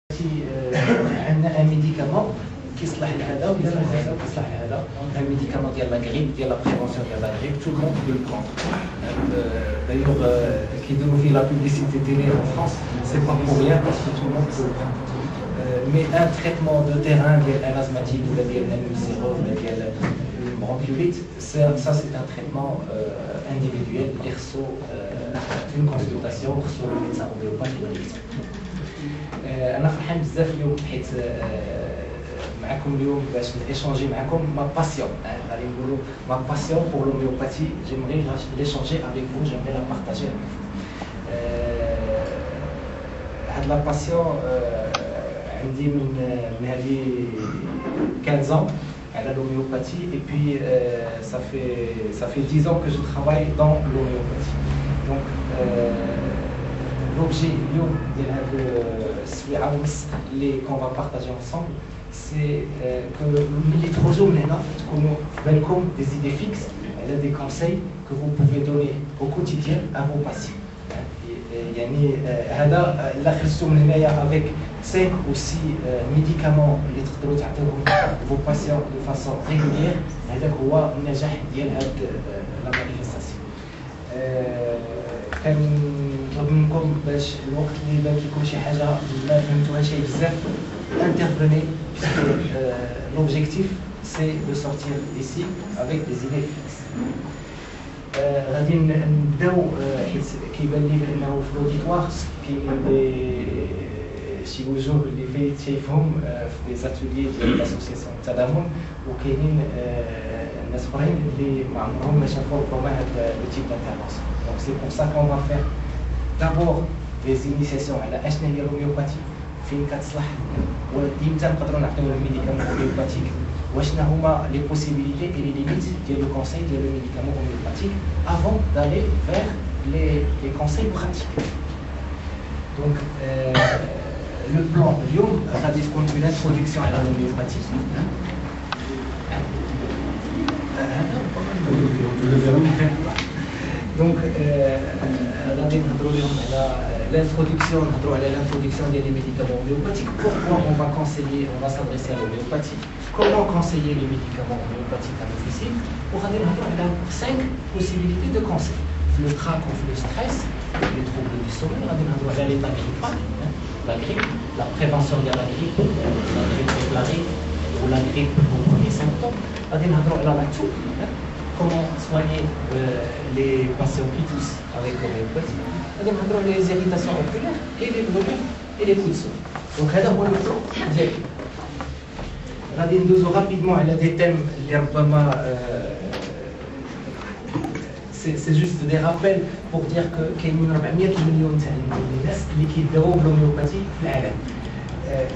عندنا ان ميديكامون كيصلح لهذا وكيصلح لهذا وكيصلح لهذا. ان ميديكامون ديال لا غريب ديال لا بريفونسيون ديال لا غريب تو الموند بو لو دايوغ كيديروا فيه لا بوبليسيتي تيلي en France c'est pas pour rien parce que tout le monde peut le prendre. Mais un traitement de terrain ديال الازماتيك ولا ديال النيموسيرو ولا ديال البرونكيوليت ça c'est un traitement individuel اللي خصو une consultation خصو médecin homéopathe يقدر يكتب. أنا فرحان بزاف اليوم حيت معكم اليوم باش نيشانجي معكم ما باسيون غادي نقولوا ما باسيون بور l'homéopathie. J'aimerais l'échanger avec vous, j'aimerais la partager avec vous. هاد لا باسيون عندي من هذه 15 ans على l'homéopathie et puis ça fait 10 ans que je travaille dans l'homéopathie. Donc l'objet de السويعه ونص اللي qu'on va partager ensemble c'est que ملي تخرجوا من هنا تكونوا في بالكم des idées fixes على des conseils que vous pouvez donner au quotidien à vos patients. يعني هذا الا خرجتوا من هنايا avec 5 ou 6 médicaments اللي تقدروا تعطيوهم vos patients de façon régulière هذاك هو النجاح ديال هاد لا مانيفيستاسيون. كنطلب منكم باش الوقت اللي بان لكم شي حاجه ما فهمتوهاش بزاف intervenez puisque l'objectif c'est de sortir d'ici avec des idées fixes. غادي نبداو حيت كيبان لي بانه في الاوديتوار كاينين شي وجوه اللي فايت شايفهم في دي زاتولي ديال لاسوسياسيون التضامن وكاينين الناس اخرين اللي ما عمرهم ما شافوا ربما هذا لو تيب d'intervention. Donc c'est pour ça qu'on va faire d'abord des initiations على اشنا هي الهوميوباثي فين كتصلح وامتى نقدروا نعطيو الميديكامون هوميوباثيك واشنا هما لي بوسيبيليتي اي لي ليميت ديال لو كونساي ديال لو ميديكامون هوميوباثيك avant d'aller vers les conseils pratiques. Donc le plan اليوم غادي تكون une introduction على l'homéopathie. Donc غادي نهضروا لهم على l'introduction, نهضروا على l'introduction des médicaments homéopathiques. Pourquoi on va conseiller, on va s'adresser à l'homéopathie. Comment conseiller les médicaments homéopathiques à nos disciples. وغادي نهضروا على 5 possibilités de conseil. Le trac ou le stress, les troubles du sommeil, غادي نهضروا على l'état grippal, la grippe, la prévention de la grippe déclarée ou la grippe aux premiers symptômes. غادي نهضروا على la toux, comment soigner les patients qui toussent avec l'homéopathie. غادي نهضروا على les irritations oculaires et les brûlures et les coups de souffle. Donc هذا هو البلان ديالي. غادي ندوزو رابيدمون على دي تيم اللي ربما c'est juste des rappels pour dire que كاينين 400 مليون تاع الناس اللي كيداووا بالهوميوباثي في العالم.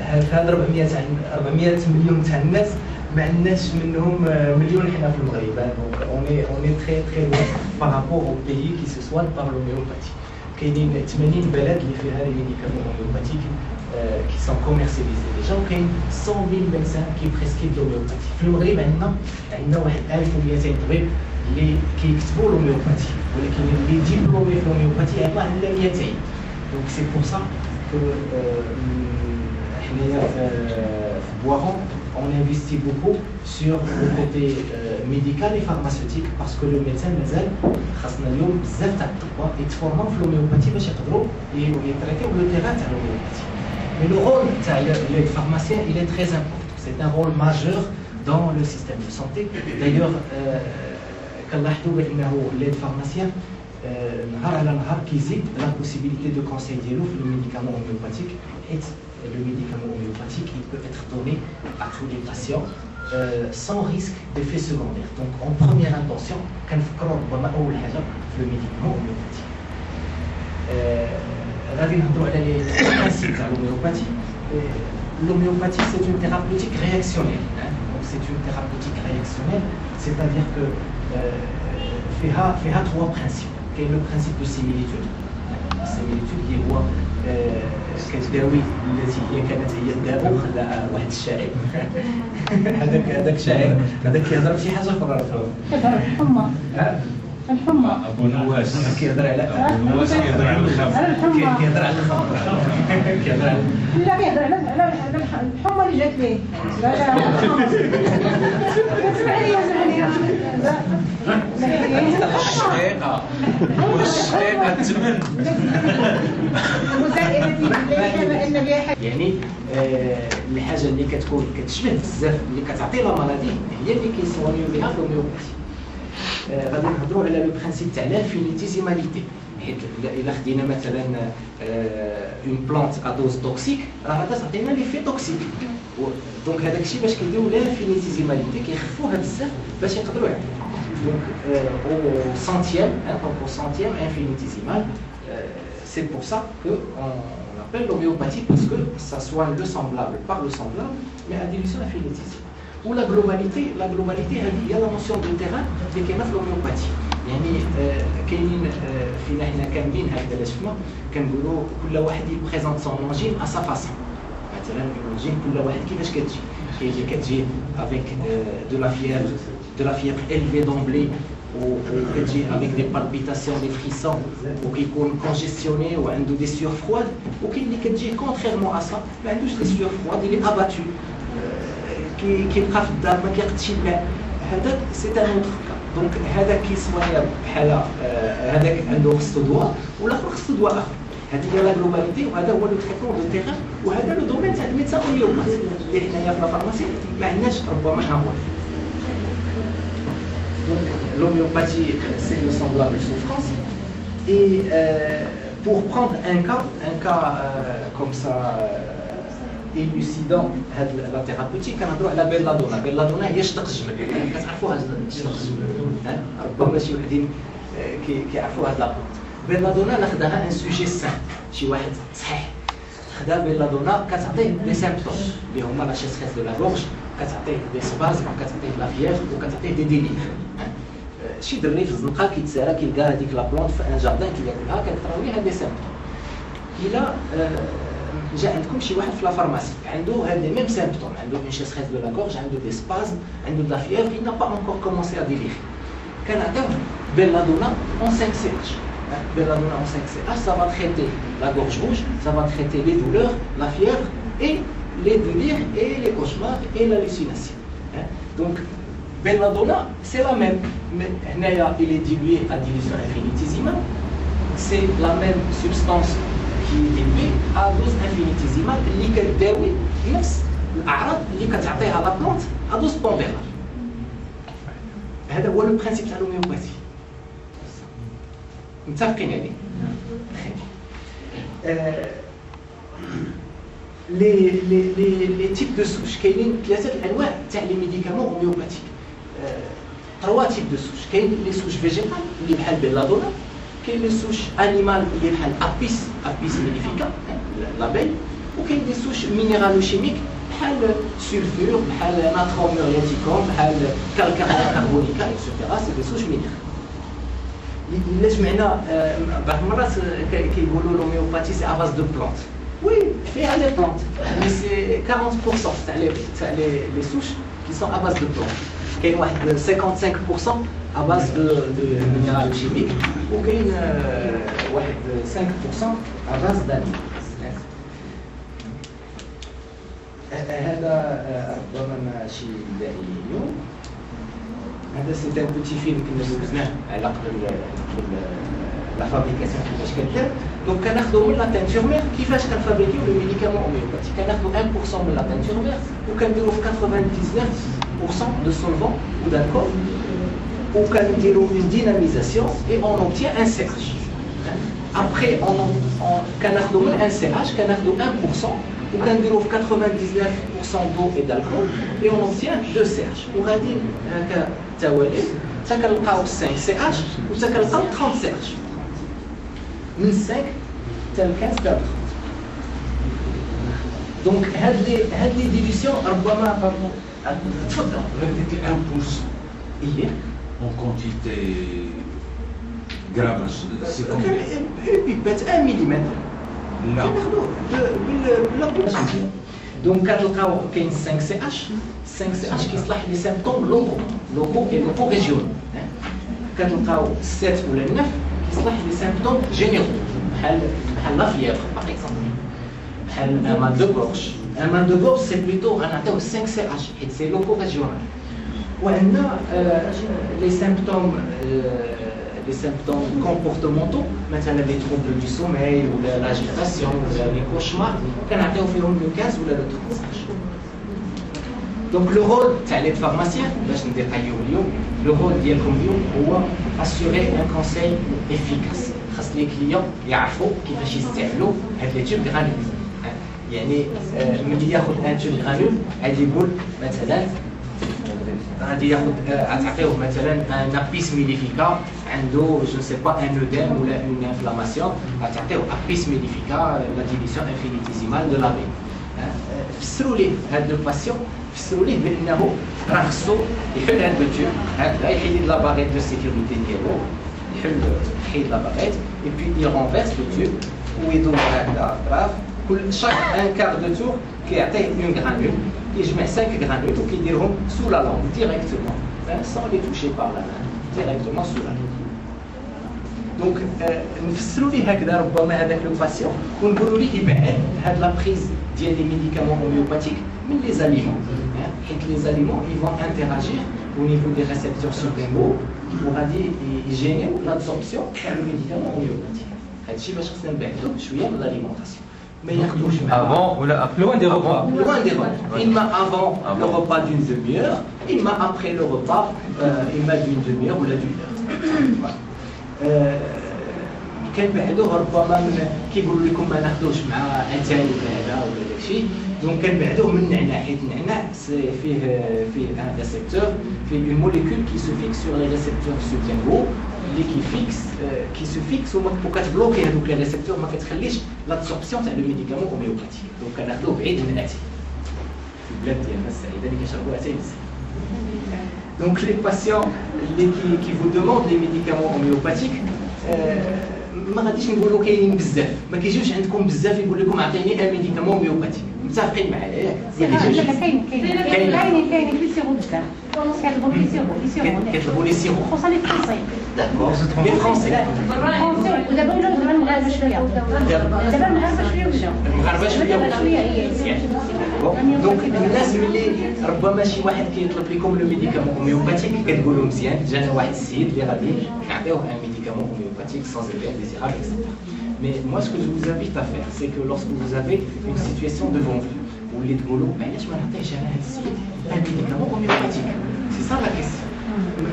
هاد 400 مليون تاع الناس ما عندناش منهم مليون حنا في المغرب. Donc on est très très loin par rapport aux pays qui se soignent par l'homéopathie. كاينين 80 بلد اللي فيها les médicaments homéopathiques qui sont commercialisés déjà. وكاين 100 000 médecins qui prescrivent l'homéopathie. في المغرب عندنا واحد 1200 طبيب اللي كيكتبوا l'homéopathie ولكن اللي ديبلومي في l'homéopathie يطلع على 200. Donc c'est pour ça que حنايا في بواغون on investit beaucoup sur le côté médical et pharmaceutique parce que le médecin مازال خاصنا اليوم بزاف تاع الطباء يتفورماو في l'homéopathie باش يقدروا يتريتيو لو تيران تاع l'homéopathie. Mais le rôle des pharmaciens il est très important. C'est un rôle majeur dans le système de santé. D'ailleurs كنلاحظوا بانه les pharmaciens نهار على نهار كيزيد la possibilité de conseil ديالو في le médicament homéopathique حيت le médicament homéopathique il peut être donné à tous les patients sans risque d'effet secondaire. Donc en première intention كنفكروا ربما اول حاجه في le médicament homéopathique. غادي نهضروا على les principes تاع l'homéopathie. L'homéopathie c'est une thérapeutique réactionnelle. Donc c'est une thérapeutique réactionnelle, c'est-à-dire que فيها 3 principes. كاين le principe de similitude. السيميليتود اللي هو كتداوي التي هي كانت هي الدابو خلاها واحد الشاعر. هذاك الشاعر هذاك كيهضر بشي حاجه اخرى. كيهضر بالحمى. الحمى. ابو نواس كيهضر على ابو نواس كيهضر على الخمر. كيهضر على الخمر. كيهضر على لا كيهضر على الحمى اللي جات ليه. لا اسمعني الشقيقه والشقيقه تمن. يعني الحاجه اللي كتكون كتشبه بزاف اللي كتعطي لا مالادي هي اللي كيسونيو بها الهوميوباثي. غادي نهضروا على لو برانسيب تاع لانفينيتيزيماليتي، حيت الا خدينا مثلا اون بلانت ا دوز توكسيك راه غادا تعطينا لي في توكسيك. دونك هذاك الشيء باش كيديروا لانفينيتيزيماليتي كيخفوها بزاف باش يقدروا يعطيو. دونك au centième, donc au centième infinitésimal, c'est pour ça qu'on appelle l'homéopathie, parce que ça soigne le semblable par le semblable, mais à division infinitésimale. Ou la globalité il y a la notion de terrain اللي كاينه في l'homéopathie. يعني كاينين فينا حنا كاملين هكذا اللي شفنا كنقولوا كل واحد يبريزونت سون اونجين ا سا فاسون. مثلا الاونجين كل واحد كيفاش كتجي، كاين اللي كتجي افيك de la fièvre élevée d'emblée ou avec des palpitations, des frissons, ou qui est congestionné ou des sueurs froides, ou qui est contrairement à ça, mais des sueurs froides, il est abattu, qui est c'est un autre cas. Donc, هذا كيسمى بحال هذاك عنده خصو دواء والاخر خصو دواء اخر. هذه هي لا جلوباليتي وهذا هو لو تريتمون دو تيران وهذا لو دومين تاع الميدسان هوميوباث اللي حنايا في لا فارماسي ما عندناش ربما ها هو. Donc l'homéopathie, c'est le semblable souffrance. Et pour prendre un cas comme ça élucidant la thérapeutique, on a la belladonna. Belladonna هي شطق الجمل. كتعرفوا هاد شطق الجمل؟ ربما شي وحدين كيعرفوا هاد لا. belladonna ناخذها ان سوجي سان، شي واحد صحيح. خدا belladonna كتعطيه دي سيمبتوم اللي هما لا شيستريس دو لا غورج، كتعطيه دي سبازم، كتعطيه لا فيير وكتعطيه دي ديلير. شي دري في الزنقه كيتسارى كيلقى هذيك لا بلونط في ان جاردان كياكلها كيطراو ليه هاد لي سيمبتوم. الا جا عندكم شي واحد في لا فارماسي عنده هاد لي ميم سيمبتوم، عنده اون شيستريس دو لا غورج، عنده دي سبازم، عنده لا فيير، il n'a pas encore commencé à délire. كنعطيوه belladonna en 5 CH. Belladonna en 5 CH, ça va traiter la gorge rouge, ça va traiter les douleurs, la fièvre et les délires et les cauchemars et l'hallucination. Donc, belladonna, c'est la même, mais il est dilué à division infinitésimale. C'est la même substance qui est diluée à dose infinitésimale, اللي كتداوي نفس الأعراض اللي كتعطيها لا بلانت à dose pondérale. هذا هو لو برانسيب تاع الهوميوباثي. متفقين عليه؟ les types de souches كاينين ثلاثه الانواع تاع لي ميديكامون هوميوباثيك. trois types de souches. كاين لي سوش فيجيتال اللي بحال belladonna، كاين لي سوش انيمال اللي بحال apis mellifera لابيل، وكاين دي سوش مينيرالوشيميك بحال سولفور، بحال ناتروم ميرياتيكوم، بحال كالكاربون كاربونيكا اكسيتيرا. سي دي سوش مينيرال. إلا جمعنا بعض المرات كيقولوا l'homéopathie c'est à base de plantes. Oui, فيها les plantes, mais c'est 40% تاع les souches qui sont à base de plantes. كاين واحد 55% à base de minéraux chimiques وكاين واحد 5% à base d'animaux. هذا ربما ماشي داعي اليوم. هذا سي ان بوتي فيلم كنا دوزناه على قبل لا فابريكاسيون كيفاش كدير. دونك كناخذوا من لا تانتور مير كيفاش كنفابريكيو لو ميديكامون هوميوباثي. كناخذوا 1% من لا تانتور مير وكنديروا في 99% دو سولفون ou d'alcool وكنديروا اون ديناميزاسيون et on obtient un CH. Après كناخذوا من ان CH كناخذوا 1% وكنديروا في 99% d'eau et d'alcool et on obtient 2 CH. وغادي هكا توالي حتى كنلقاو 5 CH وحتى كنلقاو 30 CH. من 5 حتى ل 15 حتى ل 30. دونك هاد لي ديفيسيون ربما تفضل. ديك 1% هي en quantité grave c'est combien? بيبات 1 ملم. لا بالابليكاسيون. دونك كنلقاو كاين 5 CH. 5 CH كيصلح لي سيمبتوم لوكو اي لوكو ريجيون. كتلقاو 7 ولا 9 كيصلح لي سيمبتوم جينيرو بحال لا فيبر باغ اكزومبل بحال ان مان دو غورج. ان مان دو غورج سي بلوتو غنعطيوه 5 سي اش حيت سي لوكو ريجيونال. وعندنا لي سيمبتوم comportementaux, مثلا les troubles du sommeil ou l'agitation ou les cauchemars, كنعطيو فيهم le 15 ولا le 35. Donc le rôle تاع les pharmaciens باش نديقايو اليوم le rôle ديالكم اليوم هو assurer un conseil efficace. خاص لي كليون يعرفوا كيفاش يستعملوا هاد لي تيوب غانول. يعني ملي ياخذ ان تيوب غانول غادي يقول مثلا غادي ياخذ تعطيوه مثلا ان ابيس ميليفيكا عنده جو سي با ان اوديم ولا اون انفلاماسيون غتعطيوه ابيس ميليفيكا لا ديفيسيون انفينيتيزيمال دو لافي. فسروا ليه هذا لو باسيون فسروا ليه بانه راه خصو يحل هذا التيوب هكذا يحيد لا باغيت دو سيكوريتي ديالو يحيد لا باغيت اي بي يرونفيرس لو تيوب ويدور هكذا براف كل شاك ان كار دو تور كيعطيه اون غرانول يجمع 5 غرانول وكيديرهم سو لا لونغ ديريكتومون sans les toucher par la main directement sous la langue. Donc نفسروا ليه هكذا ربما هذاك لو باسيون ونقولوا ليه يبعد هاد لا بريز ديال لي ميديكامون هوميوباتيك من لي زاليمون حيت لي زاليمون يفون انتراجير au niveau des récepteurs supremos وغادي يجينيو لابسوربسيون تاع لو ميديكامون هوميوباتيك. هادشي باش خصنا نبعدو شويه من l'alimentation. Mais avant ou là, loin des repas. Loin des repas. Imma avant le repas d'une demi-heure, imma après le repas, imma d'une demi-heure ou d'une heure. كنبعدوه ربما من كيقولوا لكم ما ناخذوش مع اتاي ولا هذا ولا داكشي دونك كنبعدوه من النعناع حيت النعناع فيه ان ريسبتور فيه اون موليكول كي سو فيكس سور لي ريسبتور سوتيانغو اللي كي سو فيكس وكتبلوكي هذوك لي ريسبتور ما كتخليش لابسوربسيون تاع لو ميديكامون هوميوباتيك دونك كناخذوه بعيد من اتاي في البلاد ديالنا السعيده اللي كيشربوا اتاي بزاف. دونك لي باسيون اللي كي فو دوموند لي ميديكامون هوميوباتيك ما غاديش نقولوا كاينين بزاف ما كيجيوش عندكم بزاف يقول لكم عطيني ان ميديكامون هوميوباتيك متفقين معايا ياك؟ كاين في سيرو بزاف كيطلبوا لي سيرو كيطلبوا لي سيرو خصوصا لي فرونسي داكور لي فرونسي ودابا ولاو دابا المغاربه شويه دابا المغاربه شويه ولاو المغاربه شويه دونك الناس ملي ربما شي واحد كيطلب لكم لو ميديكامون هوميوباتيك كتقولوا مزيان جانا واحد السيد اللي غادي نعطيوه ان médicament homéopathique sans effet indésirable, etc. Mais moi, ce que je vous invite à faire, c'est que lorsque vous avez une situation devant vous, où les dgolo, un médicament homéopathique. C'est ça la question.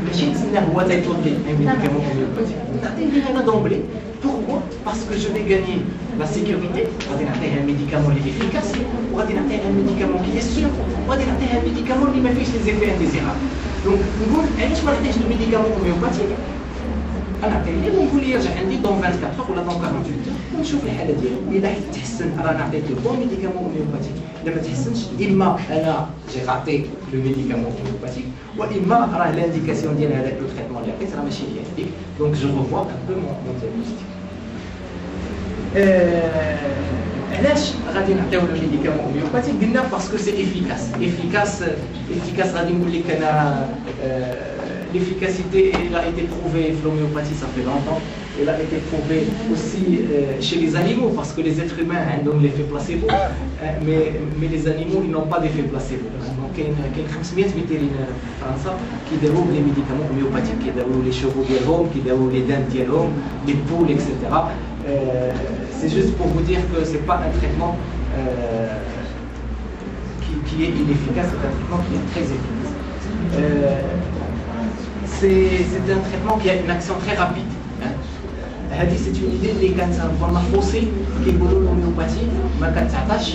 ماشي نتسنى هو تيطلب لي ان ميديكامون هوميوباتيك نعطيه انا دومبلي. Pourquoi? Parce que je vais gagner la sécurité, غادي نعطيه un médicament اللي efficace وغادي نعطيه un médicament qui est sûr وغادي نعطيه un médicament اللي ما فيهش les effets indésirables. Donc نقول علاش ما نعطيهش الميديكامون هوميوباتيك انا نعطيه ونقول لي يرجع عندي دون 24 ولا دون 48 ونشوف الحاله ديالو اذا تحسن راه نعطيك لو بون ميديكامون هوميوباتيك اذا ما تحسنش اما انا جي غاطي لو ميديكامون هوميوباتيك واما راه لانديكاسيون ديال هذاك لو تريتمون اللي عطيت راه ماشي هي هذيك دونك جو ريفوا ان بو مون دياغنوستيك. علاش غادي نعطيو لو ميديكامون هوميوباتيك؟ قلنا باسكو سي افيكاس غادي نقول لك انا l'efficacité elle a été prouvée dans l'homéopathie ça fait longtemps, elle a été prouvée aussi chez les animaux parce que les êtres humains ont l'effet placebo mais les animaux ils n'ont pas d'effet placebo. Donc il y a 500 vétérinaires en France qui déroulent les médicaments homéopathiques, qui déroulent les chevaux d'homme, qui déroulent les dents d'homme, les poules, etc. C'est juste pour vous dire que c'est pas un traitement qui est inefficace, c'est un traitement qui est très efficace. C'est un traitement qui a une action très rapide. هذه c'est une idée اللي كانت ربما فوسي كيقولوا الهوميوباتي ما كتعطاش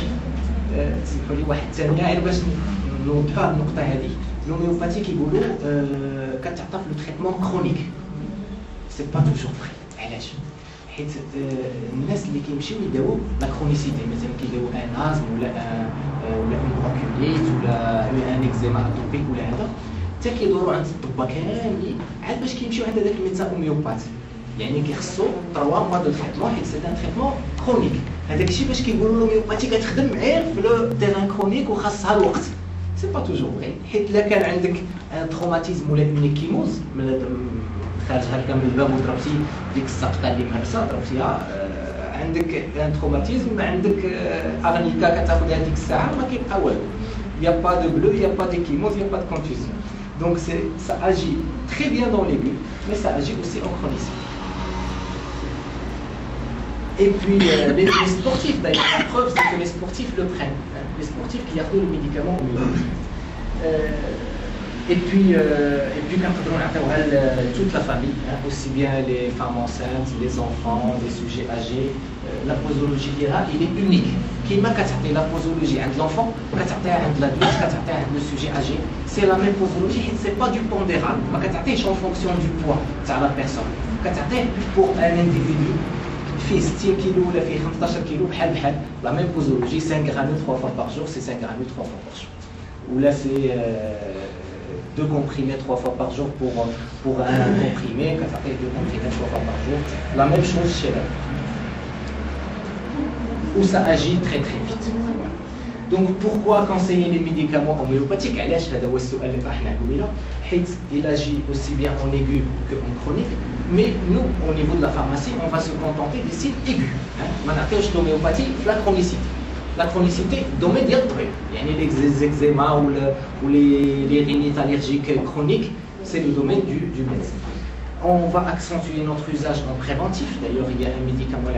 سمحوا لي واحد الثانيه غير باش نوضحوا النقطه هذه. الهوميوباتي كيقولوا كتعطى في لو تريتمون كرونيك سي با توجور فري. علاش؟ حيت الناس اللي كيمشيو يداووا لا كرونيسيتي مثلا كيداووا ان ازم ولا اون برونكوليت ولا ان اكزيما اتوبيك ولا هذا حتى كيدوروا عند الطباء كاملين عاد باش كيمشيو عند هذاك الميدسان هوميوبات يعني كيخصو 3 موا دو تريتمون حيت سي ان تريتمون كرونيك. هذاك الشيء باش كيقولوا الهوميوباتي كتخدم غير في لو تيران كرونيك وخاصها الوقت سي با توجور فري. حيت الا كان عندك ان تروماتيزم ولا اون كيموز خارج هكا من الباب وضربتي ديك السقطه اللي مهرسه ضربتيها عندك ان تروماتيزم عندك اغنيكا كتاخذها ديك الساعه ما كيبقى والو il y a pas de bleu il y a pas d'échymose il y a pas de contusion donc ça agit très bien dans l'aigu mais ça agit aussi en chronicité. Et puis les sportifs d'ailleurs la preuve c'est que les sportifs le prennent les sportifs qui ont le médicament au mieux. Et puis quand on a toute la famille, hein, aussi bien les femmes enceintes, les enfants, les sujets âgés, la posologie là, il est unique. Qui m'a cassé la posologie de l'enfant, cassé de l'adulte, cassé de le sujet âgé, c'est la même posologie, c'est pas du pondéral. Ma cassé en fonction du poids de la personne. Cassé pour un individu fait 6 kg ou fait 15 kg, la même posologie, 5 grammes 3 fois par jour, c'est 5 grammes 3 fois par jour. Ou là c'est 2 comprimés 3 fois par jour pour un comprimé, quand ça fait 2 comprimés 3 fois par jour, la même chose chez l'homme. Où ça agit très très vite. Donc pourquoi conseiller les médicaments homéopathiques? Il agit aussi bien en aigu qu'en chronique, mais nous, au niveau de la pharmacie, on va se contenter des signes aigus. L'homéopathie, la chronicité. La chronicité, domaine d'être. Les eczémas ou les rhinites allergiques chroniques, c'est le domaine du médecin. On va accentuer notre usage en préventif. D'ailleurs, il y a un médicament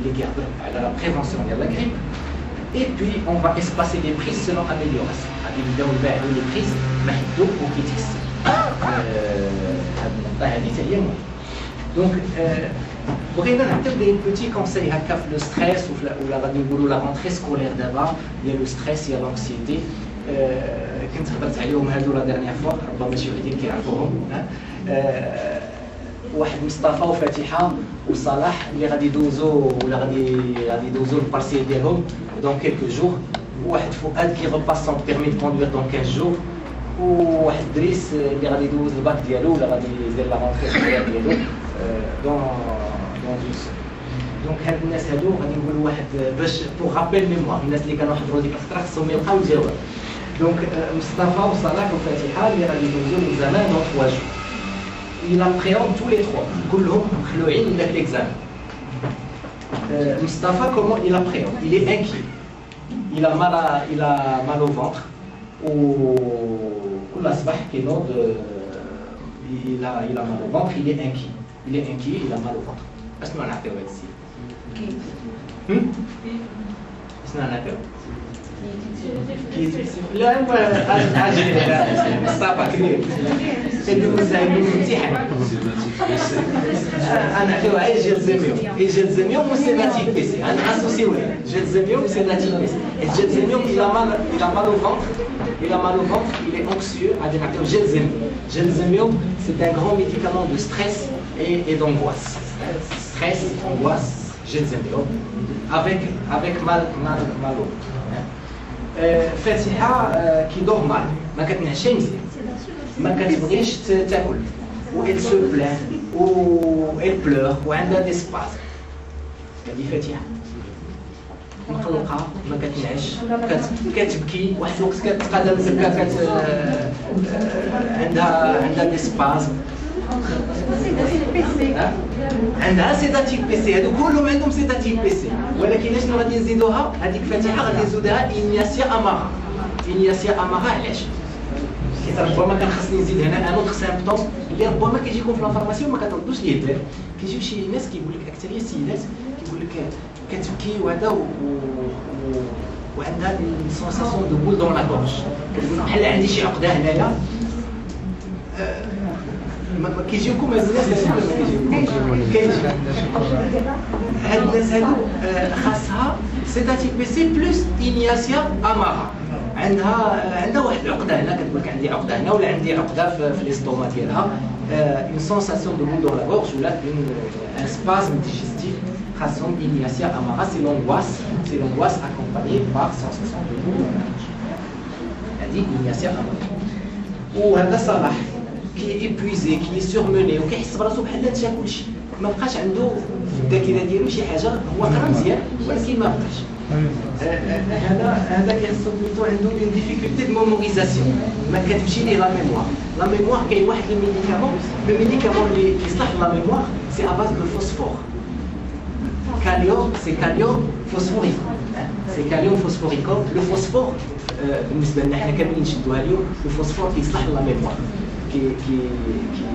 qui garde à la prévention de la grippe. Et puis, on va espacer les prises selon amélioration. Les prises, donc, بغينا نعطيو des petits conseils هكا في le stress ولا غادي نقولوا la rentrée scolaire d'abord. Il y a le stress, il y a l'anxiété. كنت هضرت عليهم هادو لا dernière fois ربما شي وحدين كيعرفوهم. واحد مصطفى وفاتحه وصلاح اللي غادي يدوزو ولا غادي يدوزو البارسيل ديالهم dans quelques jours. وواحد فؤاد كي repasse son permis de conduire dans 15 jours. وواحد دريس اللي غادي يدوز الباك ديالو ولا غادي يدير لا رونتري سكولير ديالو dans une semaine. دونك هاد الناس هادو غادي نقولوا واحد باش بوغ رابيل ميموار الناس اللي كانوا حضروا ديك الخطره خصهم يلقاو الجواب. دونك مصطفى وصلاح وفاتحه اللي غادي يدوزوا l'examen dans 3 jours. Il appréhende tous les 3 كلهم مخلوعين من داك l'examen. Mustafa, comment il appréhende? Il est inquiet. Il a mal au ventre. Ou l'asbah qui est il a mal au ventre, il est inquiet. Il est inquiet, il a mal au ventre. Est-ce qu'on a fait ici? Est-ce qu'on a fait? لا مصطفى كبير كندوز زعما الامتحان انا عطيوه على جلزميوم وسيداتيك بي سي انا اسوسيو جلزميوم وسيداتيك بي سي الجلزميوم il a mal au ventre il est anxieux غادي نعطيوه جلزميوم c'est un grand médicament de stress et d'angoisse stress angoisse جلزميوم avec mal au فاتحه كي نورمال ما كتنعشاش مزيان ما كتبغيش تاكل و elle se plaint و elle pleure وعندها دي سباز هذه فاتحه مقلقه ما كتنعش كتبكي واحد الوقت كتبقى مزكا عندها دي سباز عندها سيداتيك بي سي هادو كلهم عندهم سيداتيك بي سي ولكن شنو غادي نزيدوها هذيك فاتحه غادي نزيدوها إنياسيا امارا علاش حيت ربما كان خصني نزيد هنا ان اوتر سيمبتوم اللي ربما كيجيكم في لافارماسي وما كتردوش ليه البال كيجيو شي ناس كيقول لك اكثريه السيدات كيقول لك كتبكي وهذا وعندها سونساسيون دو بول دون لا غورج كتقول بحال عندي شي عقده هنايا ما كيجيوكم هاد الناس كيجيو هاد الناس هادو خاصها سيداتيك بي سي بلس إنياسيا امارا عندها واحد العقده هنا كتقول لك عندي عقده هنا ولا عندي عقده في ليستوما ديالها اون سونساسيون دو بول دون لا غورج ولا ان سبازم ديجيستيف خاصهم إنياسيا امارا سي لونغواس اكومباني بار سونساسيون دو بول دون لا غورج هذه إنياسيا امارا وهذا صلاح كي ايبويزي كي سورموني وكيحس براسو بحال تشا كلشي ما بقاش عنده في الذاكره ديالو شي حاجه هو قرا مزيان ولكن ما بقاش هذا كيحصل بلوتو عنده اون ديفيكولتي دو ميموريزاسيون ما كتمشي ليه لا ميموار. لا ميموار كاين واحد الميديكامون اللي كيصلح لا ميموار سي اباز دو فوسفور. كاليوم سي كاليوم فوسفوريكول. سي كاليوم فوسفوريكول. لو فوسفور بالنسبه لنا حنا كاملين نشدوها اليوم. لو فوسفور كيصلح لا ميموار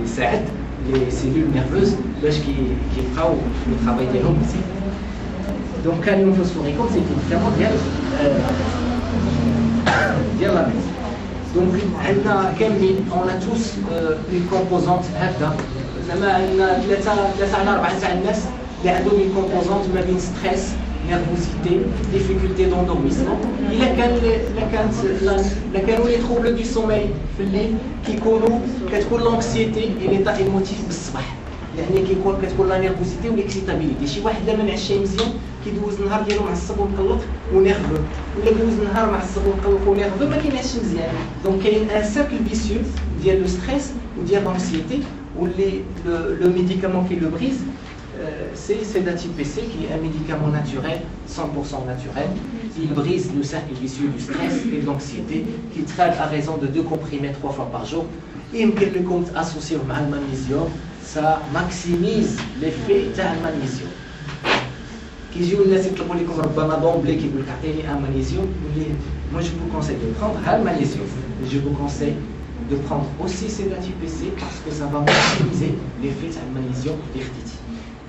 كيساعد لي سيلول نيرفوز باش كيبقاو الطراباي ديالهم مزيان. Donc كاليوم فوسفوريكول سي ميديكامون ديال لا ميز. دونك عندنا كاملين اون توس لي كومبوزونت هكذا. زعما عندنا ثلاثة على 4 تاع الناس اللي عندهم لي كومبوزونت ما بين ستريس نيرفوزيتي ديفيكولتي دوندورميسمون. الا كانوا لي تروبل دو سوماي في الليل كتكون لونكسيتي اي ليتا ايموتيف بالصباح. يعني كتكون لا نيرفوزيتي وليكسيتابيليتي. شي واحد لا ما نعشاي مزيان كيدوز النهار ديالو معصب ومقلق ونيرفو، ولا كيدوز النهار معصب ومقلق ونيرفو ما كينعش مزيان. دونك كاين ان سيركل فيسيو ديال لو ستريس وديال لونكسيتي واللي لو ميديكامون كي لو بريز c'est Sedative PC qui est un médicament naturel, 100% naturel. Il brise le cercle vicieux du stress et de l'anxiété, qui traite à raison de 2 comprimés 3 fois par jour. Et le compte associé au magnésium, ça maximise l'effet du magnésium. Qui joue le site pour les d'emblée qui vous carter un magnésium, moi je vous conseille de prendre un magnésium. Je vous conseille de prendre aussi Sedative PC parce que ça va maximiser l'effet du magnésium vertige.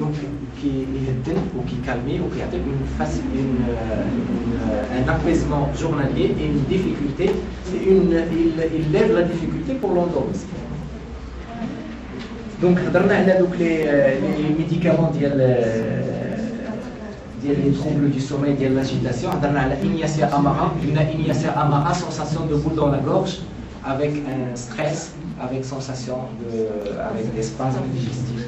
Donc, qui aide ou qui calme ou qui a un apaisement journalier et une difficulté, il lève la difficulté pour l'endormissement. Donc, on a les médicaments les troubles du sommeil, de l'agitation. On a l'Ignacia Amara, une Ignacia Amara, sensation de boule dans la gorge, avec un stress, avec sensation avec des spasmes digestifs.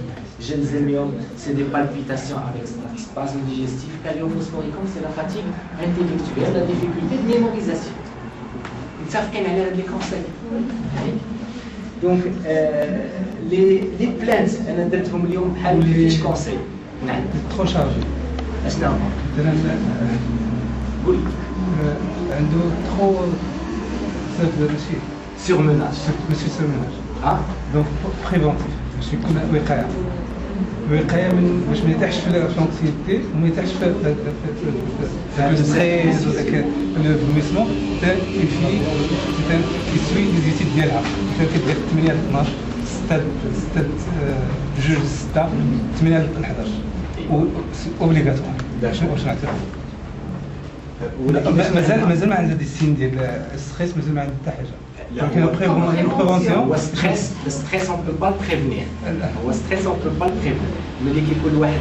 Gelsemium, c'est des palpitations avec spasmes digestifs. Kalium phosphoricum, c'est la fatigue intellectuelle, la difficulté de mémorisation. Ils savent qu'elle a des conseils. Donc, les plaintes, on a dit que je conseille. Trop chargé. Est-ce que oui. عنده trop surmenage. ماشي surmenage. Ah. Donc préventif. ماشي يكون وقاية. وقاية من باش ما يطيحش في الانكسيتي وما يطيحش في الستريس وذاك البلويسمون. حتى يمشي كيسوي لي زيتيد ديالها. كدير 8 ل 12 6 بجوج 6 8 ل 11. اوبليغاتوار. واش نعطيو؟ مازال ما عندها دي سين ديال الستريس مازال ما عندها حتى حاجه. لكن البريفونسيون الستريس on peut pas le prévenir. هو الستريس on peut pas le prévenir. ملي كيكون واحد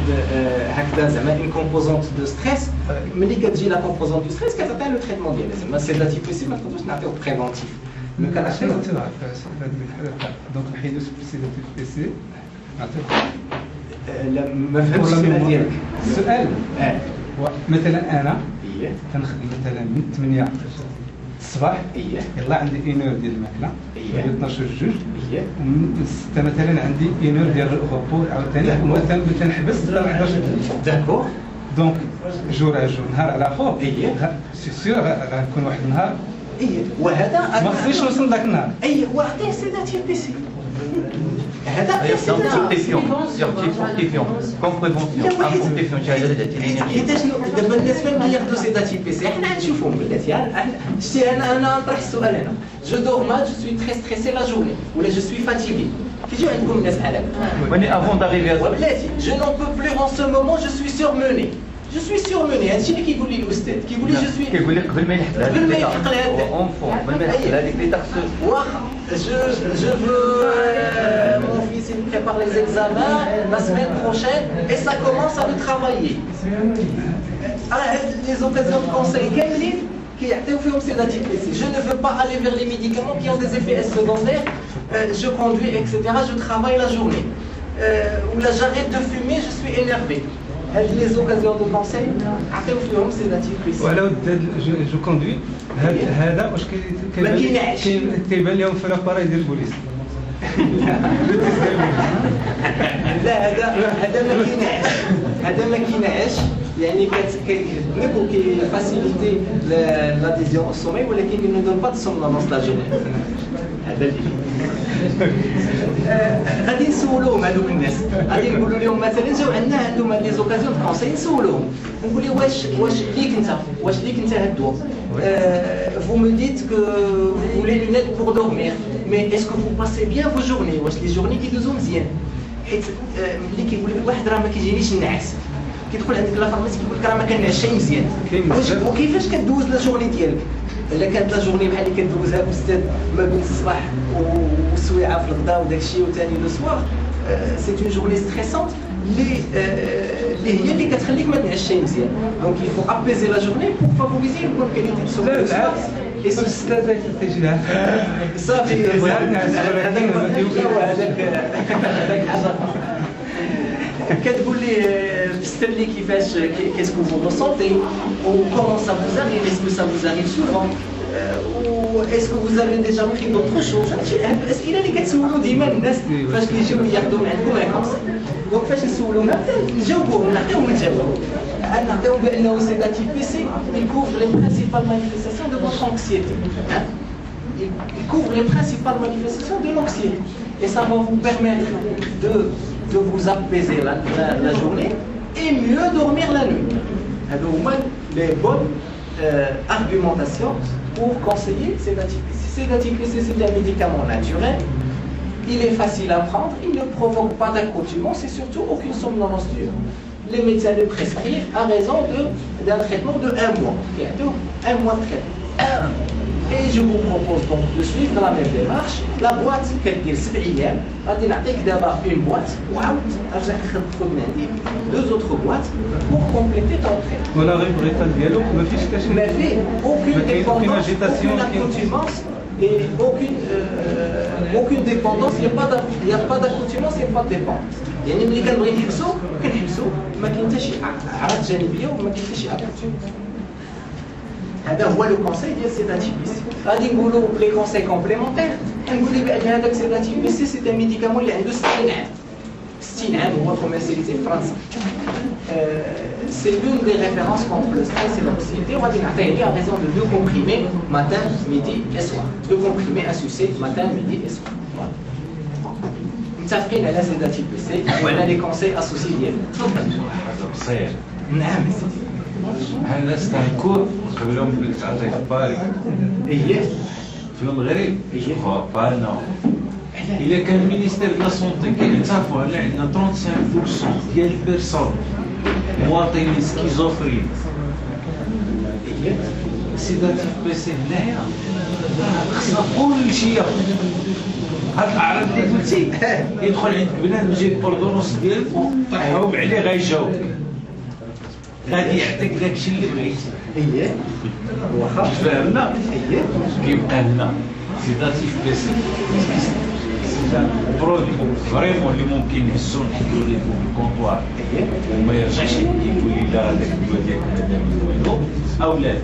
هكذا زعما une composante de stress ملي كتجي لا composante du stress كتعطي لو تريتمون ديالها زعما سيداتيف بي سي ما تقدرش نعطيو بريفونتيف. مي كنعطيو في هذه الحاله دونك نحيدو سيداتيف بي سي نعطيو. لا ما فهمتش السؤال ديالك. السؤال مثلا انا كنخدم مثلا من 8 الصباح يلا عندي 1 اور ديال الماكله من 12 جوج ومن 6 مثلا عندي 1 اور ديال الغبور عاوتاني ومثلا تنحبس حتى 11 داكور. دونك جور على جور نهار على اخر سي سيور غنكون واحد النهار وهذا ما خصنيش نوصل ذاك النهار وعطيه سيداتيف بي سي. هذا سيرتيفيون كوم بريفونسيون كومبيتيسيون شي حاجه اللي حيتاش دابا الناس فين كياخذوا سيداتيف بي سي حنا غنشوفهم بلاتي. شتي انا نطرح السؤال هنا جو دور مال جو سوي تري ستريسي لا جورني ولا جو سوي فاتيغي كيجيو عندكم الناس بحال هكا ولكن افون داريفي بلاتي جو نون بو بلو ان سو مومون جو سوي سورموني جو سوي سورموني. هادشي اللي كيقول لي الاستاذ كيقول لي جو سوي كيقول لك قبل ما يلحق هذيك اونفون قبل ما يلحق هذيك اللي تخص واخا je veux mon fils il prépare les examens la semaine prochaine et ça commence à le travailler. Les occasions de conseil كاملين كيعطيو فيهم سيداتيف بي سي. Je ne veux pas aller vers les médicaments qui ont des effets secondaires. Je conduis etc. Je travaille la journée. Ou là j'arrête de fumer, je suis énervé. هاد les occasions de conseil عطيو فيهم سيداتيف بي سي. وعلى ود جو كوندوي هذا واش كيبان لهم في لاباراي ديال البوليس. لا هذا ما كينعش. هذا ما كينعش يعني كيخدمك وكيفاسيليتي لاديزيون او سومي ولكن il ne donne pas de somnolence la journée. هذا اللي غادي نسولوهم هذوك الناس غادي نقولوا لهم مثلا جاو عندنا عندهم هاد لي زوكازيون دو كونساي نسولوهم نقول لهم واش ليك انت هاد الدواء vous me dites que vous voulez une aide pour dormir mais est-ce que vous passez bien vos journées واش لي جورني كيدوزو مزيان حيت ملي كيقول لك واحد راه ما كيجينيش النعاس كيدخل عندك لا فارماسي كيقول لك راه ما كنعسش مزيان وكيفاش كدوز لا جورني ديالك الا كانت لا جورني بحال اللي كدوزها استاذ ما بين الصباح والسويعه في الغداء وداك الشيء وثاني لو سوار سي اون جورني ستريسونت اللي هي اللي كتخليك ما تنعسش مزيان دونك يفو ابيزي لا جورني بور فافوريزي une bonne qualité de sommeil. بالعكس الاستاذ كيتجي صافي هذاك كتقول لي فسر لي كيفاش كيسكو فو ريسونتي و كومون سا فوز اريف اسكو سا فوز اريف سوفون و اسكو فوز افي ديجا بخي دوطخ شوز هاد الاسئله اللي كتسولوا ديما الناس فاش كيجيو ياخذوا من عندكم ان كونسي دونك فاش نسولونا نجاوبوهم نعطيوهم الجواب نعطيوهم بانه سيداتيف بي سي il couvre les principales manifestations de votre anxiété. Il couvre les principales manifestations de l'anxiété et ça va vous permettre de vous apaiser la journée et mieux dormir la nuit. Alors, les bonnes argumentations pour conseiller Sédatif PC. Sédatif PC, c'est un médicament naturel. Il est facile à prendre, il ne provoque pas d'accoutumance et surtout aucune somnolence dure. Les médecins le prescrivent à raison d'un traitement de 1 mois. 1 mois de traitement. Et je vous propose donc de suivre dans la même démarche. La boîte qu'elle dit 7 أيام غادي نعطيك دابا une boîte وعاود ارجع خذ من عندي 2 autres boîtes pour compléter ton traitement. ولا غير البريطان ديالو ما فيش كاش ما فيه aucune dépendance, aucune accoutumance et aucune dépendance, il n'y a pas d'accoutumance, il n'y a pas de dépendance. يعني ملي كنبغي كنحبسو ما كاين حتى شي اعراض جانبيه وما كاين حتى شي accoutumance. هذا هو لو كونساي ديال سيداتيف بي سي. غادي نقولوا لي كونساي كومبليمونتير نقول لي بان هذاك سيداتيف بي سي سي ان ميديكامون اللي عنده 60 عام 60 عام هو كوميرسياليزي في فرنسا. سي لون دي ريفيرونس كونتر لو ستريس اي لانكسيتي وغادي نعطيه ليه ا ريزون دو 2 كومبريمي ماتان ميدي اي سوار 2 كومبريمي ان سوسي ماتان ميدي اي سوار. متفقين على سيداتيف بي سي وعلى لي كونساي اسوسي ديالو. تفضل. هذا قصير. نعم سيدي. حنا ستانكور قبلهم اللي تعطي في باري اييه في المغرب بالنا الا كان المينيستير دو لا سونتي كيعترفوا على عندنا 35% ديال البيرسون مواطنين سكيزوفرين سيداتيف بي سي هنايا خصنا كلشي ياخذ هاد الاعراض اللي قلتي يدخل عند بنادم يجي الاردونوس ديالو طيحهم عليه غيجاوب غادي يعطيك داكشي اللي بغيتي. اييه واخا فهمنا. اييه كيبقى لنا سيداتيف بي سي برودوي فريمون اللي ممكن نهزو نحطو ليه في الكونطوار وما يرجعش يقول لي لا هذاك الدواء ديالك هذا والو او لا.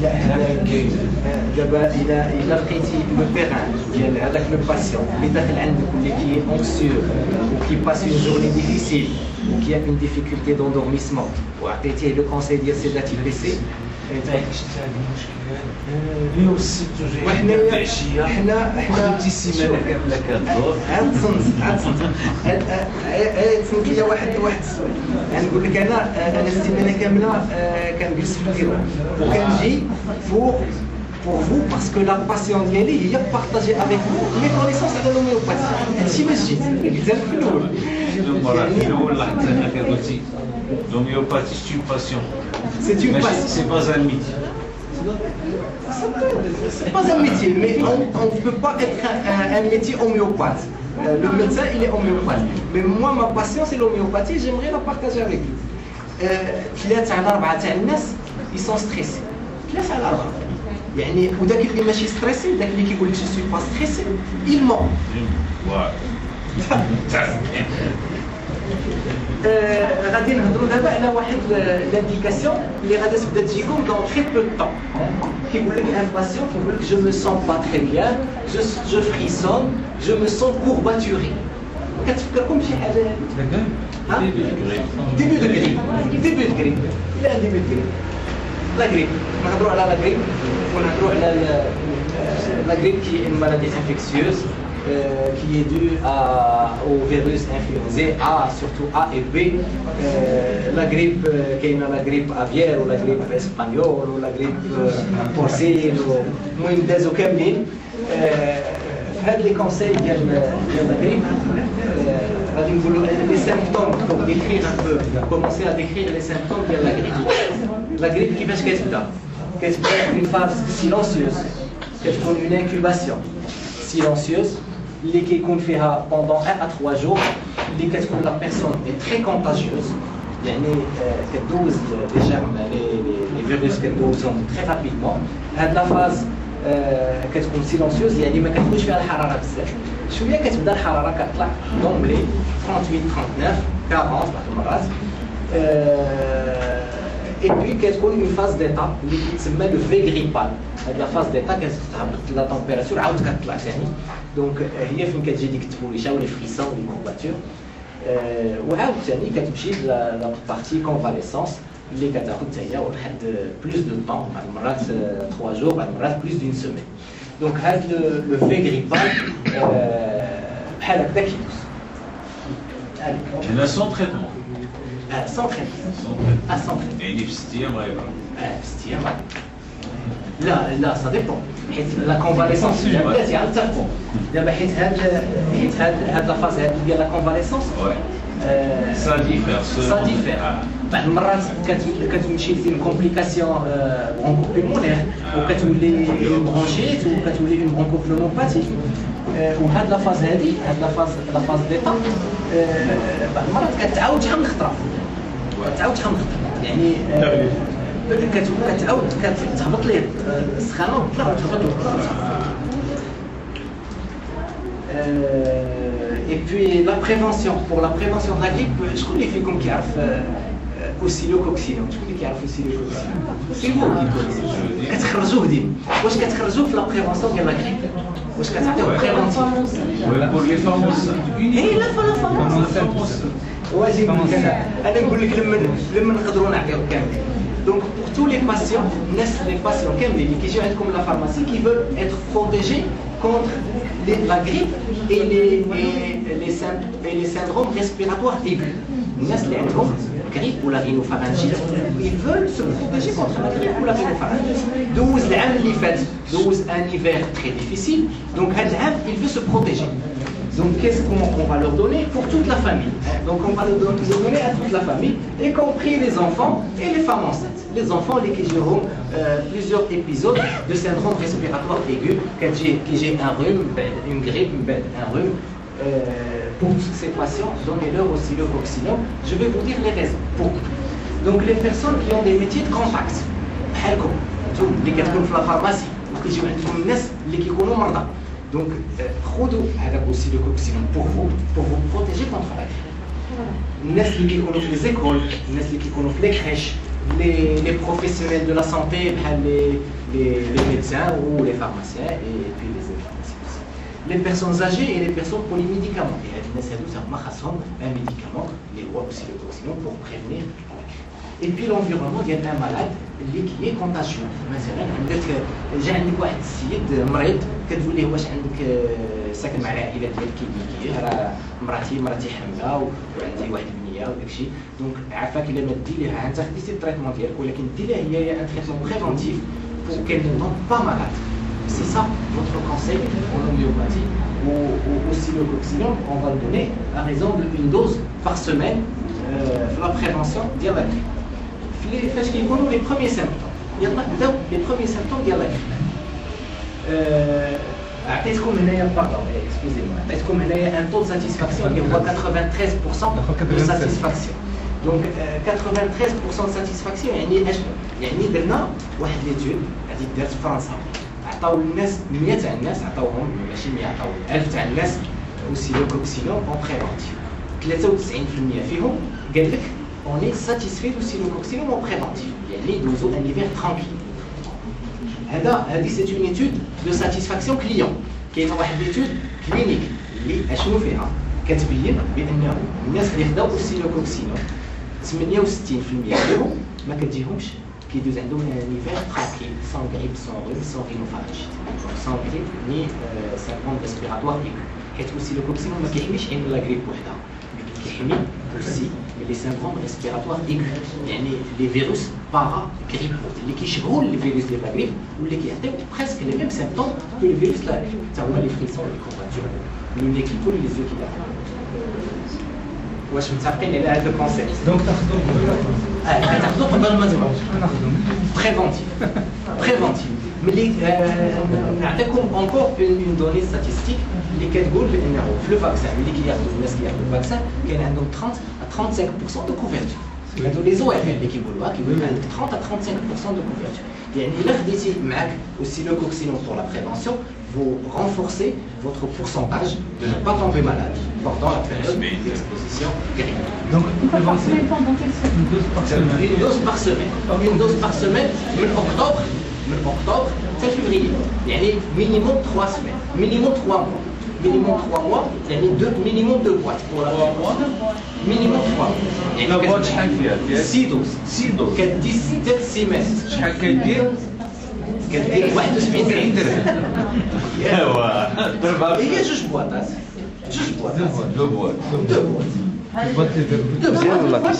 لا دابا الا لقيتي لو بيران ديال هذاك لو باسيون اللي داخل عندك واللي كي اونكسيو وكي باس اون جورني ديفيسيل وكي ا اون ديفيكولتي دوندورميسمون وعطيتيه لو كونساي ديال سيداتيف بي سي لي وسي توجي حنا خدمتي السيمانه كامله كدور عاد تصنت لي واحد السؤال نقول لك انا السيمانه كامله كنجلس في البيرو وكنجي pour vous parce que la passion ديالي هي partager avec vous mes connaissances على l'homéopathie. هادشي باش جيت قلت لك في الاول. المره الاول لاحظت انك قلتي l'homéopathie c'est une passion. C'est une passion. C'est pas un métier. C'est pas un métier, mais on ne peut pas être un métier homéopathe. Le médecin, il est homéopathe. Mais moi, ma passion, c'est l'homéopathie, j'aimerais la partager avec vous. 3 على 4 تاع الناس ils sont stressés. 3 على 4. يعني وداك اللي ماشي ستريسي داك اللي كيقول لك جو سوي با ستريسي il ment. غادي نهضروا دابا على واحد لانديكاسيون اللي غادي تبدا تجيكم دون تري بو طون. كيقول لك ان باسيون كيقول لك جو مو سون با تري بيان جو فريسون جو مو سون كورباتوري. كتفكركم بشي حاجه؟ début de grippe. Début de grippe. Il a un début de grippe. La grippe. On a la grippe. On a la grippe qui est une maladie infectieuse qui est due au virus influenzé A, surtout A et B. La grippe, qui est la grippe aviaire ou la grippe espagnole ou la grippe porcine ou المهم كاملين. هاد les conseils ديال la grippe غادي نقولوا les symptômes pour décrire un peu, commencer à décrire les symptômes ديال la grippe. La grippe كيفاش كتبدا؟ كتبدا une phase silencieuse, كتكون une incubation silencieuse اللي كيكون فيها pendant 1 à 3 jours اللي كتكون la personne est très contagieuse يعني كدوز les germes les virus كدوزهم très rapidement. هاد la phase كتكون سيلونسيوز يعني ما كتكونش فيها الحراره بزاف شويه كتبدا الحراره كتطلع دومبلي 38 39 40 بعض المرات اي بي كتكون اون فاز ديتا اللي كيتسمى لو في غريبال. هاد لا فاز ديتا كتهبط لا طومبيراتور عاود كتطلع ثاني دونك هي فين كتجي ديك التفوليشه ولي فريسون ولي كوباتور وعاود ثاني كتمشي لا بارتي كونفاليسونس اللي كتاخذ حتى هي واحد بلوس دو طون بعض المرات 3 جور بعض المرات بلوس دون سيمين. دونك هاد لو في غريبال بحال هكذا كيدوز. هنا سون تريتمون. سون تريتمون. سون تريتمون. يعني في 6 ايام غيبرا. في 6 ايام لا سا ديبون حيت لا كونفاليسونس بدات عاد تفهم دابا حيت هاد لا فاز هاد ديال لا كونفاليسونس سا ديفير بعض المرات كتمشي لين كومبليكاسيون برونكو بيلمونير وكتولي برونشيت وكتولي اون برونكوفلوموباتي وهاد لا فاز هادي هاد لا فاز ديتا بعض المرات كتعاود شحال من خطره يعني كتعاود كتهبط ليه السخانه وتطلع وتهبط et puis la prévention pour la prévention de la grippe شكون اللي فيكم كيعرف اوسيلوكوكسينوم شكون اللي كيعرف اوسيلوكوكسينوم سيرفو كتخرجوه ديما واش كتخرجوه في لا بريفونسيون ديال لا غريب واش كتعطيوه بريفونتيف ولا بور لي فاموس اي لا فاموس واجي انا نقول لك لما نقدروا نعطيوه كامل donc pour tous les patients les patients كاملين اللي كيجيو عندكم لا فارماسي qui veulent être protégés contre la grippe et les syndromes respiratoires aigus. الناس اللي عندهم grippe ou la rhinopharyngite ils veulent se protéger contre la grippe ou la rhinopharyngite. دوز العام اللي فات دوز un hiver très difficile donc هذا العام il veut se protéger. Donc qu'est-ce qu'on va leur donner pour toute la famille? Donc on va leur donner à toute la famille, y compris les enfants et les femmes enceintes. Les enfants les qui auront plusieurs épisodes de syndrome respiratoire aigu, qui j'ai un rhume, une grippe, un rhume. Pour tous ces patients, donnez-leur aussi le coccinum. Je vais vous dire les raisons. Pourquoi? Donc les personnes qui ont des métiers de contact, les qui sont dans la pharmacie, ou qui ont les qui sont malades. Donc, خذوا هذا aussi le coccinum pour vous protéger contre la grippe. الناس اللي كيكونوا في les écoles, الناس اللي كيكونوا في les crèches, les professionnels de la santé بحال les médecins ou les pharmaciens et puis les pharmaciens aussi. Les personnes âgées et les personnes polymédicaments. Et هاد الناس هادو زعما خاصهم un médicament اللي هو aussi le coccinum pour prévenir la grippe. Et puis l'environnement ديال un malade اللي qui est contagieux. مثلا عندك جا عندك واحد السيد مريض كتقول ليه واش عندك ساكن مع العائله ديالك كيف راه مراتي حامله وعندي واحد البنيه وداك الشيء دونك عافاك الا ما دي ليها انت خديتي التريتمون ديالك ولكن دي ليها هي ان تريتمون بريفونتيف pour qu'elle ne tombe pas malade. C'est ça notre conseil en homéopathie ou aussi le coccinum on va le donner à raison d'une dose par semaine la prévention ديال la grippe. فاش كيكونوا les premiers symptômes يلا نبداو les premiers symptômes ديال la grippe. عطيتكم هنايا باردون اكسكوزيمون عطيتكم هنايا ان طو دو ساتيسفاكسيون اللي هو 93% دو ساتيسفاكسيون دونك 93% دو ساتيسفاكسيون يعني اش يعني درنا واحد ليتود هذه دارت في فرنسا عطاو الناس 100 تاع الناس عطاوهم ماشي 100 عطاو 1000 تاع الناس اوسيلوكوكسينوم اون بريفونتيف 93% فيهم قال لك اوني ساتيسفي اوسيلوكوكسينوم اون بريفونتيف يعني دوزو ان ليفير ترانكيل. هذه سي اون ايتود دو ساتيسفاكسيون كليون كاينه واحد ليتود كلينيك اللي اشنو فيها كتبين بانه الناس اللي خداو السيلوكوكسينون 68% ديالهم ما كتجيهمش كيدوز عندهم نيفير تراكي سون غريب سون روم سون رينوفارينجيت سون غريب ني سيندروم ريسبيراتوار ايغو حيت السيلوكوكسينون ما كيحميش عين لا غريب وحدها كيحمي aussi les syndromes respiratoires aigus يعني les virus para-grippaux اللي كيشبهوا les virus de la grippe واللي كيعطيو presque les mêmes symptômes que les virus de la grippe تا هما les frissons les courbatures le nez qui coule les yeux qui dérapent واش متفقين على هذا الكونسيبت دونك تاخذوا قبل ما تبغوا ناخذوا بريفونتيف ملي نعطيكم اونكور اون دوني ستاتيستيك اللي كتقول بانه في لو فاكسان ملي كياخذوا الناس كياخذوا الفاكسان كاين عندهم 30 à 35% دو كوفرتور هادو لي زو اف اللي كيقولوها عندك 30 à 35% دو كوفرتور يعني الا خديتي معاك السيلوكوكسينون pour la prévention vous renforcez votre pourcentage de ne pas tomber malade pendant la période d'exposition grippe. Donc, une dose par semaine. Une dose par semaine, من octobre à février. يعني minimum 3 semaines, minimum 3 mois. Minimum 3 mois, يعني minimum 2 boîtes pour la minimum 3 mois. يعني لا بغات شحال فيها 6 دوز كدي 6 سيمانات شحال كدير كدير 71 درهم ايوا ضربها هي جوج بواطات دو بوات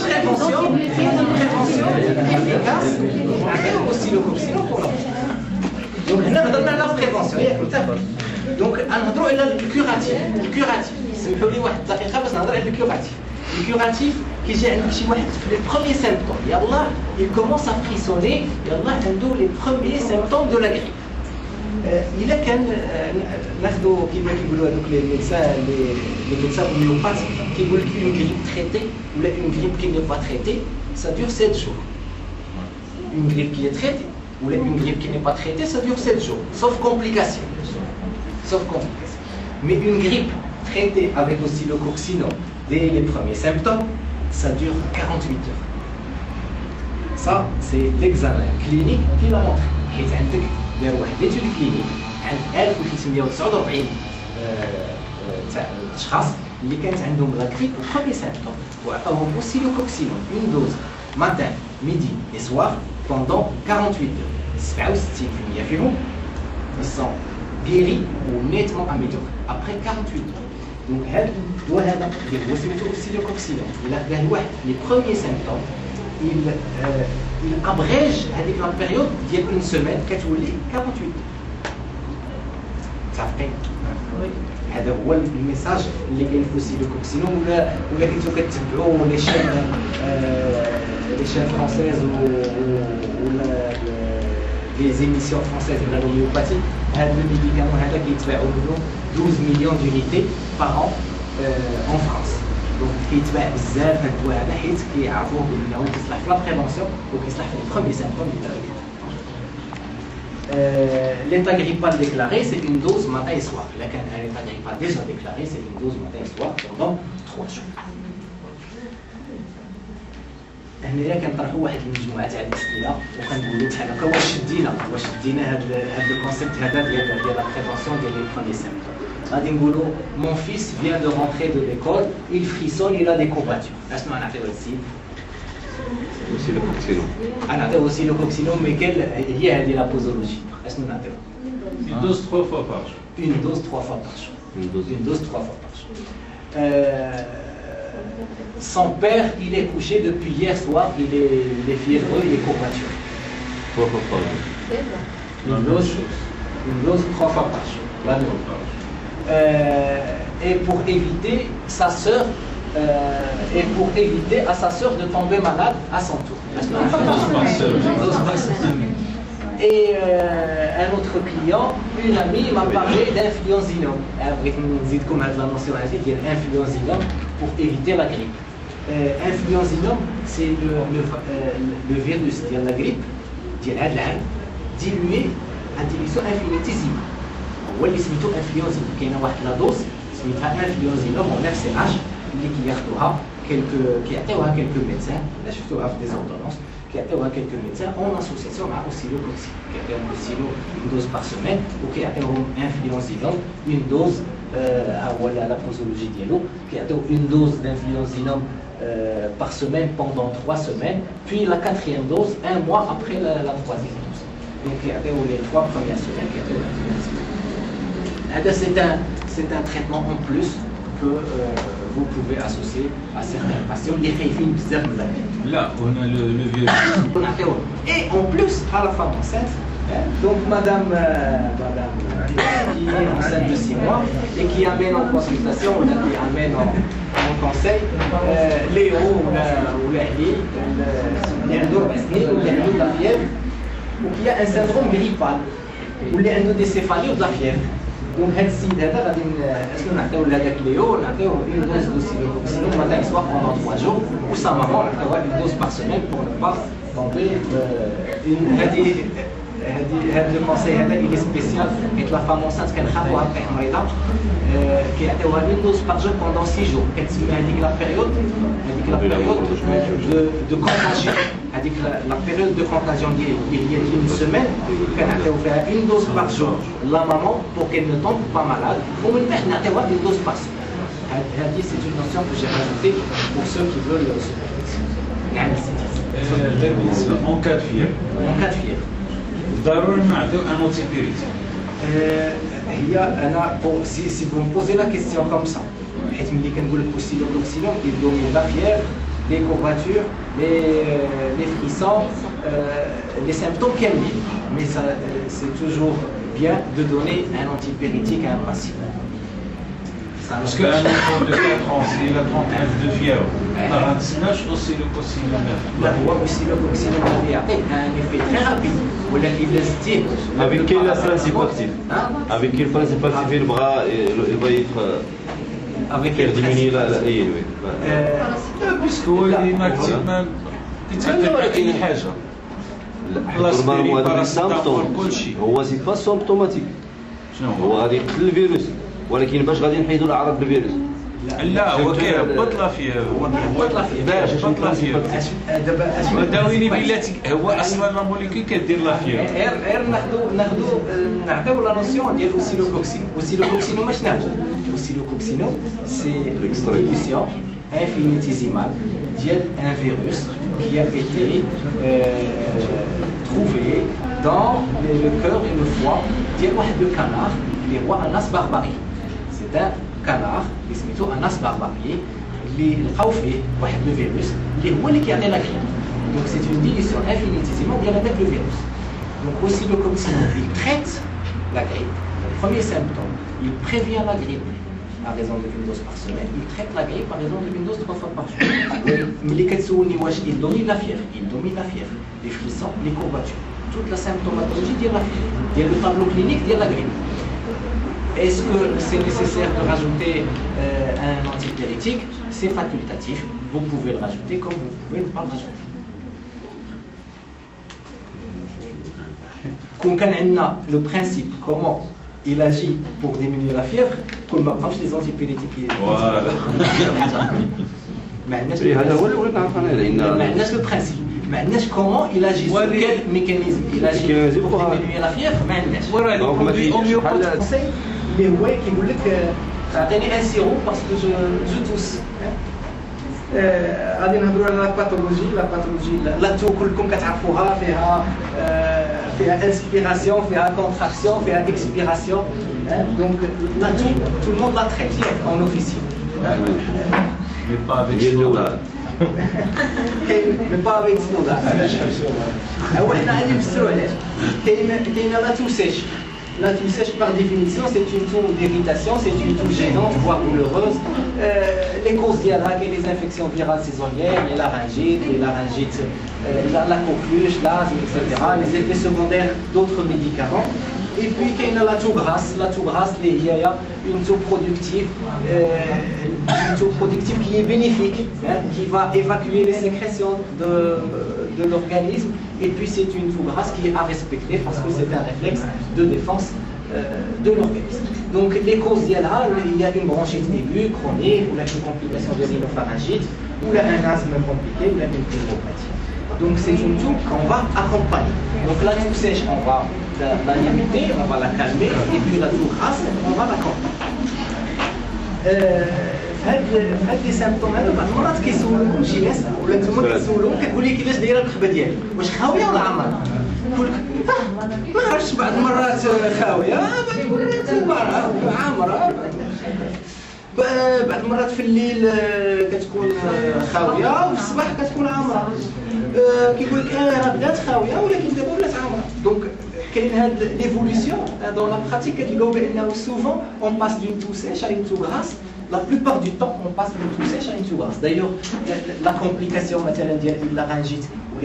prévention efficace avec aussi le coccinon pour l'enfant. Donc نهضرنا على البريفونسيون ياك متفق. دونك نهضروا على الكوراتيف سمحوا لي واحد الدقيقه باش نهضر على الكوراتيف كيجي عندك شي واحد في لي بروميي سيمبتوم يلاه il commence à frissonner يلاه عنده لي بروميي سيمبتوم دو لا غريب. إلا كان ناخذوا كيما كيقولوا هذوك لي médecins homéopathes كيقول لك une grippe traitée ولا une grippe qui n'est pas traitée ça dure 7 jours. Une grippe qui est traitée ou une grippe qui n'est pas traitée ça dure 7 jours sauf complication. Mais une grippe traitée avec aussi le coccinon dès les premiers symptômes ça dure 48 heures. Ça c'est l'examen clinique qui l'a montré. حيت عندك داروا واحد ليتود كلينيك عند 1349 تاع اشخاص اللي كانت عندهم لا كريب بروميي سيمبتوم وعطاوهم السيلوكوكسينون اون دوز ماتان ميدي اي سوار بوندون 48 heures 67% فيهم ils sont guéris ou nettement améliorés après 48 heures. Donc هذا وهذا اللي هو سميتو السيلوكوكسينون الا خدا الواحد لي بروميي سيمبتوم il abrège هذيك لا بيريود ديال اون سيمين كتولي 48 صافي هذا هو الميساج اللي كاين في السيلوكوكسينون ولا كنتو كتبعوا لي شين فرونسيز ولا لي زيميسيون فرونسيز ديال الهوميوباتي هذا الميديكامون هذا كيتباعوا منه 12 مليون d'unités par an en France. دونك كيتباع بزاف هاد الدواء هذا حيت كيعرفوه بانه كيصلح في لا بريفونسيون وكيصلح في البروميي سيمبتوم ديال الغريب. L'état grippal déclaré c'est une dose matin et soir. Là quand un état grippal déjà déclaré c'est une dose matin et soir pendant 3 jours. هنايا كنطرحوا واحد المجموعه تاع الاسئله وكنقولوا بحال هكا واش دينا هاد الكونسيبت هذا ديال لا بريفونسيون ديال لي بروميي سيمبتوم. غادي نقولوا mon fils vient de rentrer de l'école il frissonne il a des courbatures. اشنو غنعطيو هاد السيد غنعطيو aussi le coccinon mais هي هذه لا بوزولوجي اشنو نعطيو une dose 3 fois par jour. Une dose 3 fois par jour. Une dose 3 fois par jour. Son père, il est couché depuis hier soir, il est fiévreux, il est courbaturé. 3 fois par jour. Une dose 3 fois par jour. Et pour éviter sa sœur, à sa sœur de tomber malade à son tour. Et un autre client, une amie m'a parlé d'influenzinum. بغيت نزيدكم هذه لا نوسيون هذه ديال influenzinum pour éviter la grippe. Influenzinum c'est le virus ديال la grippe ديال هذا العام dilué à dilution infinitésimale. هو اللي سميتو influenzinum. كاينه واحد لا دوز سميتها influenzinum au نفس العاج اللي كياخذوها كيعطيوها كيلكو ميدسان. لا شفتوها في دي زوردونونس qui a quelques médecins en association avec oscillocoxine, qui a une dose par semaine, ou qui a un fluoxétinum, une dose à la posologie diélo, qui a une dose d'influenzinum par semaine pendant 3 semaines, puis la 4e dose 1 mois après la 3e dose. Donc il y a les 3 premières semaines qui a c'est un traitement en plus que vous pouvez associer à certains patients. Les réfines bizarres de la vie. Là, on a le vieux. Et en plus, à la femme enceinte, donc madame qui est enceinte de 6 mois et qui amène en consultation, ou qui amène en conseil, Léo ou l'Ahli, les endormesnies, ou les de la fièvre, ou qui a un syndrome grippal, ou les endocéphalies ou de la fièvre. Donc, cette هذا غادي نعطيو لهذاك ليو نعطيو une dose d'oscillocoxine matin et soir pendant 3 jours ou sa maman نعطيوها une dose par semaine pour ne pas tomber هذا الكونساي هذا il est spécial حيت لا فام enceinte كنخافوها تطيح مريضه كيعطيوها une dose par jour pendant 6 jours كتسمى هذيك لا بيريود de contagion هذيك لا بيريود de contagion il y a une semaine كنعطيو فيها une dose par jour la maman pour qu'elle ne tombe pas malade ومن بعد نعطيوها une dose par semaine هذه c'est une notion que j'ai rajoutée pour ceux qui veulent نعمل سيتيز En cas de fièvre. en cas de fièvre ضروري نعطيو انوتيبيريتي. هي انا si vous me posez la question comme ça حيت ملي كنقول لك oscillocoxine il domine la fièvre les courbatures les frissons les symptômes qu'elle mais c'est toujours bien de donner un antipyrétique à un patient. Parce qu'un enfant de 4 ans, s'il a 39 de fièvre, ما غنتسناش oscillocoxine. لا هو oscillocoxine غادي يعطي un effet très rapide ولكن اذا زدتيه Avec quel principe actif? Avec quel principe actif il va faire diminuer la باسكو هو اللي ما كيتأثر بأي حاجة. Normalement هذا السيمبتوم هو سي با سيمبتوماتيك شنو هو غادي يقتل الفيروس ولكن باش غادي نحيدوا الاعراض بالفيروس لا هو كيهبط لا فيèvre. باش هبط لا فيèvre. داويني بلاتي هو اصلا لا موليكول كدير لا فيèvre. غير نعطيو لا نوسيون ديال oscillocoxine ما شناهو oscillocoxine سي l'expression infinitésimale ديال un virus qui a été trouvé dans le cœur une fois ديال واحد لو canard اللي هو Anas barbari. C'est un canard اللي سميتو Anas barbari اللي لقاو فيه واحد لو فيروس اللي هو اللي كيعطي لا grippe. Donc c'est une dilution infinitésimale ديال هذاك le virus. Donc oscillocoxine il traite la grippe. Le premier symptôme, il prévient la grippe à raison d'une dose par semaine, il traite la grippe à raison d'une dose 3 fois par jour. Mais les كتسولني واش il domine la fièvre, il domine la fièvre, les frissons, les courbatures, toute la symptomatologie de la fièvre, ديال le tableau clinique de la grippe. Est-ce que c'est nécessaire de rajouter un antipyrétique? C'est facultatif, vous pouvez le rajouter comme vous pouvez ne pas le rajouter. Comme on a le principe, comment il agit pour diminuer la fièvre, comme on les antipyrétiques. Voilà. Mais هذا هو اللي بغيت نعرف انا لان le principe. Mais comment il agit, sur quel mécanisme il agit pour diminuer la fièvre? وراه لي برودوي هوميوباثيك. Mais ouais, qui voulait que ça a donné un sirop parce que je tousse. غادي نهضروا على la pathologie لا تو كلكم كتعرفوها فيها inspiration, فيها contraction, فيها expiration. Donc la tout le monde la traite en officier. Mais pas avec ديال Mais pas avec Snowda. هو حنا غادي نفسروا علاش كاينه لا تو سيش. La toux sèche, par définition, c'est une toux d'irritation, c'est une toux gênante, voire douloureuse. Les causes diarrhées et les infections virales saisonnières, les laryngites, la coqueluche, l'asthme, etc. Les effets secondaires d'autres médicaments. Et puis, il y a la toux grasse, il y a une toux productive qui est bénéfique, qui va évacuer les sécrétions de l'organisme. Et puis c'est une toux grasse qui est à respecter parce que c'est un réflexe de défense de l'organisme. Donc les causes il y a une bronchite aiguë, chronique, ou une complication de rhinopharyngite, ou un asthme compliqué, ou une pneumopathie. Donc c'est une toux qu'on va accompagner. Donc la toux sèche, on va la limiter, on va la calmer, et puis la toux grasse, on va l'accompagner. هاد لي سيمبتوم هادو بعض المرات كيسولوكم شي ناس ولا نتوما كتسولوهم كتقول لي كيفاش دايره الركبه ديالك واش خاويه ولا عامره يقول لك ما عرفتش بعض المرات خاويه بعض المرات عامره بعض المرات في الليل كتكون خاويه وفي الصباح كتكون عامره كيقول لك راه بدات خاويه ولكن دابا ولات عامره دونك كاين هاد ليفولوسيون دون لا براتيك كتلقاو بانه سوفون اون باس دون تو سيش ا اون تو غراس. La plupart du temps, on passe d'une toux sèche à une toux grasse. D'ailleurs, la complication de la laryngite ou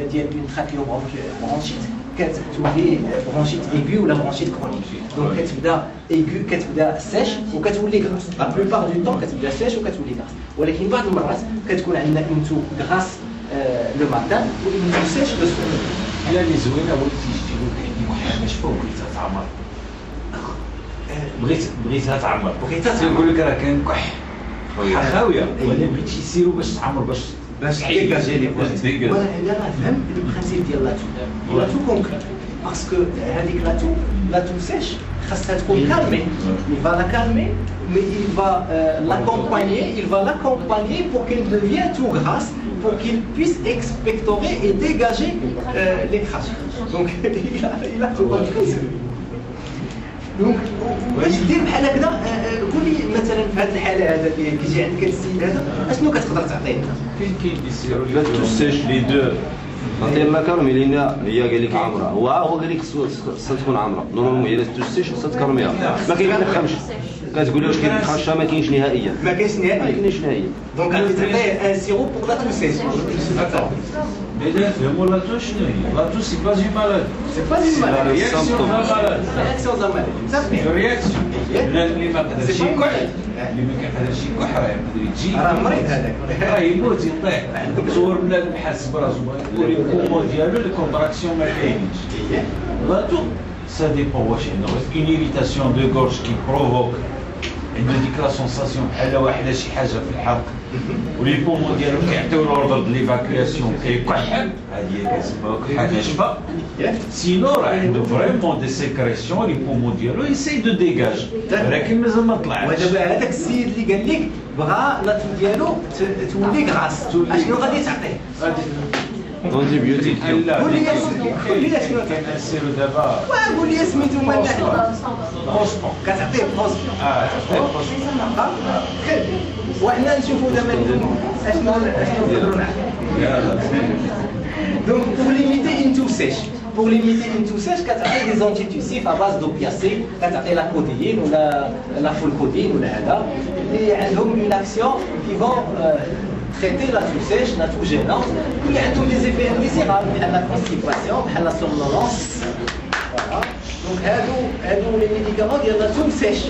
une trachéobronchite, qu'elle bronchite aiguë ou la bronchite chronique. Donc, qu'elle est sèche ou qu'elle est grasse. La plupart du temps, qu'elle est sèche ou qu'elle est grasse. Ou les kimbat de maras, qu'elle a une toux grasse le matin ou une toux sèche le soir. Il a les ouïes, بغيتها تعمر تيقول لك راه كاين كح خاويه ولا بغيتي يسيروا باش تعمر باش ديجاجي لي بوست ولا راه فهم لو برانسيب ديال لا تو كونكريت باسكو هذيك لا تو سيش خاصها تكون كالمي il va la calmer mais il va l'accompagner pour qu'elle devienne tout grasse pour qu'il puisse expectorer et dégager les craches donc il a tout compris. دونك باش دير بحال هكذا قول لي مثلا في هذه الحاله هذا كيجي عندك هذا السيد هذا اشنو كتقدر تعطيه فين كيديسيروا لا توسيش لي دو عطيه لا كارمي لينا هي قال لك عامره هو قال لك خصها تكون عامره نورمالمون هي لا توسيش خصها تكرميها ما كيدخلش كتقول له واش كيدخلش ما كاينش نهائيا ما كاينش نهائيا دونك غادي تعطيه ان سيرو بور لا توسيش Mais là, le mot la touche, c'est pas une maladie. C'est pas une maladie. C'est la réaction de la maladie. La réaction de la maladie. C'est une réaction. اللي ما قدرش يكح اللي ما كيقدرش يكح راه يقدر يجي راه مريض هذاك راه يموت يطيح تصور بنادم حاس براسو يقول الكومو ديالو الكونتراكسيون ما كاينينش لا تو سا ديبون واش عنده اون ايريتاسيون دو غورج كي بروفوك عنده ديك لا سونساسيون بحال واحده شي حاجه في الحلق ولي بومون ديالو كيعطيو لوردر دو ليفاكياسيون كيكحل هذه كتسمى كحه ناشفه سينو راه عنده فريمون دي سيكريسيون لي بومون ديالو يساي دو ديجاج ولكن مازال ما طلعش ودابا هذاك السيد اللي قال لك بغى لا ديالو تولي كراس اشنو غادي تعطيه؟ اونتي بيوتيك قول لي شنو كنسيرو دابا قول لي سميتو مالك بروسبون كتعطيه بروسبون خير وحنا نشوفوا دابا اشنو نقدروا نعملوا donc pour limiter une toux sèche كتعطي des antitussifs à base d'opiacés كتعطي la codéine ou la fulcodine ولا هذا اللي عندهم une action qui vont traiter la toux sèche, la toux gênante واللي عندهم des effets indésirables بحال la constipation بحال la somnolence voilà donc هادو les médicaments ديال la toux sèche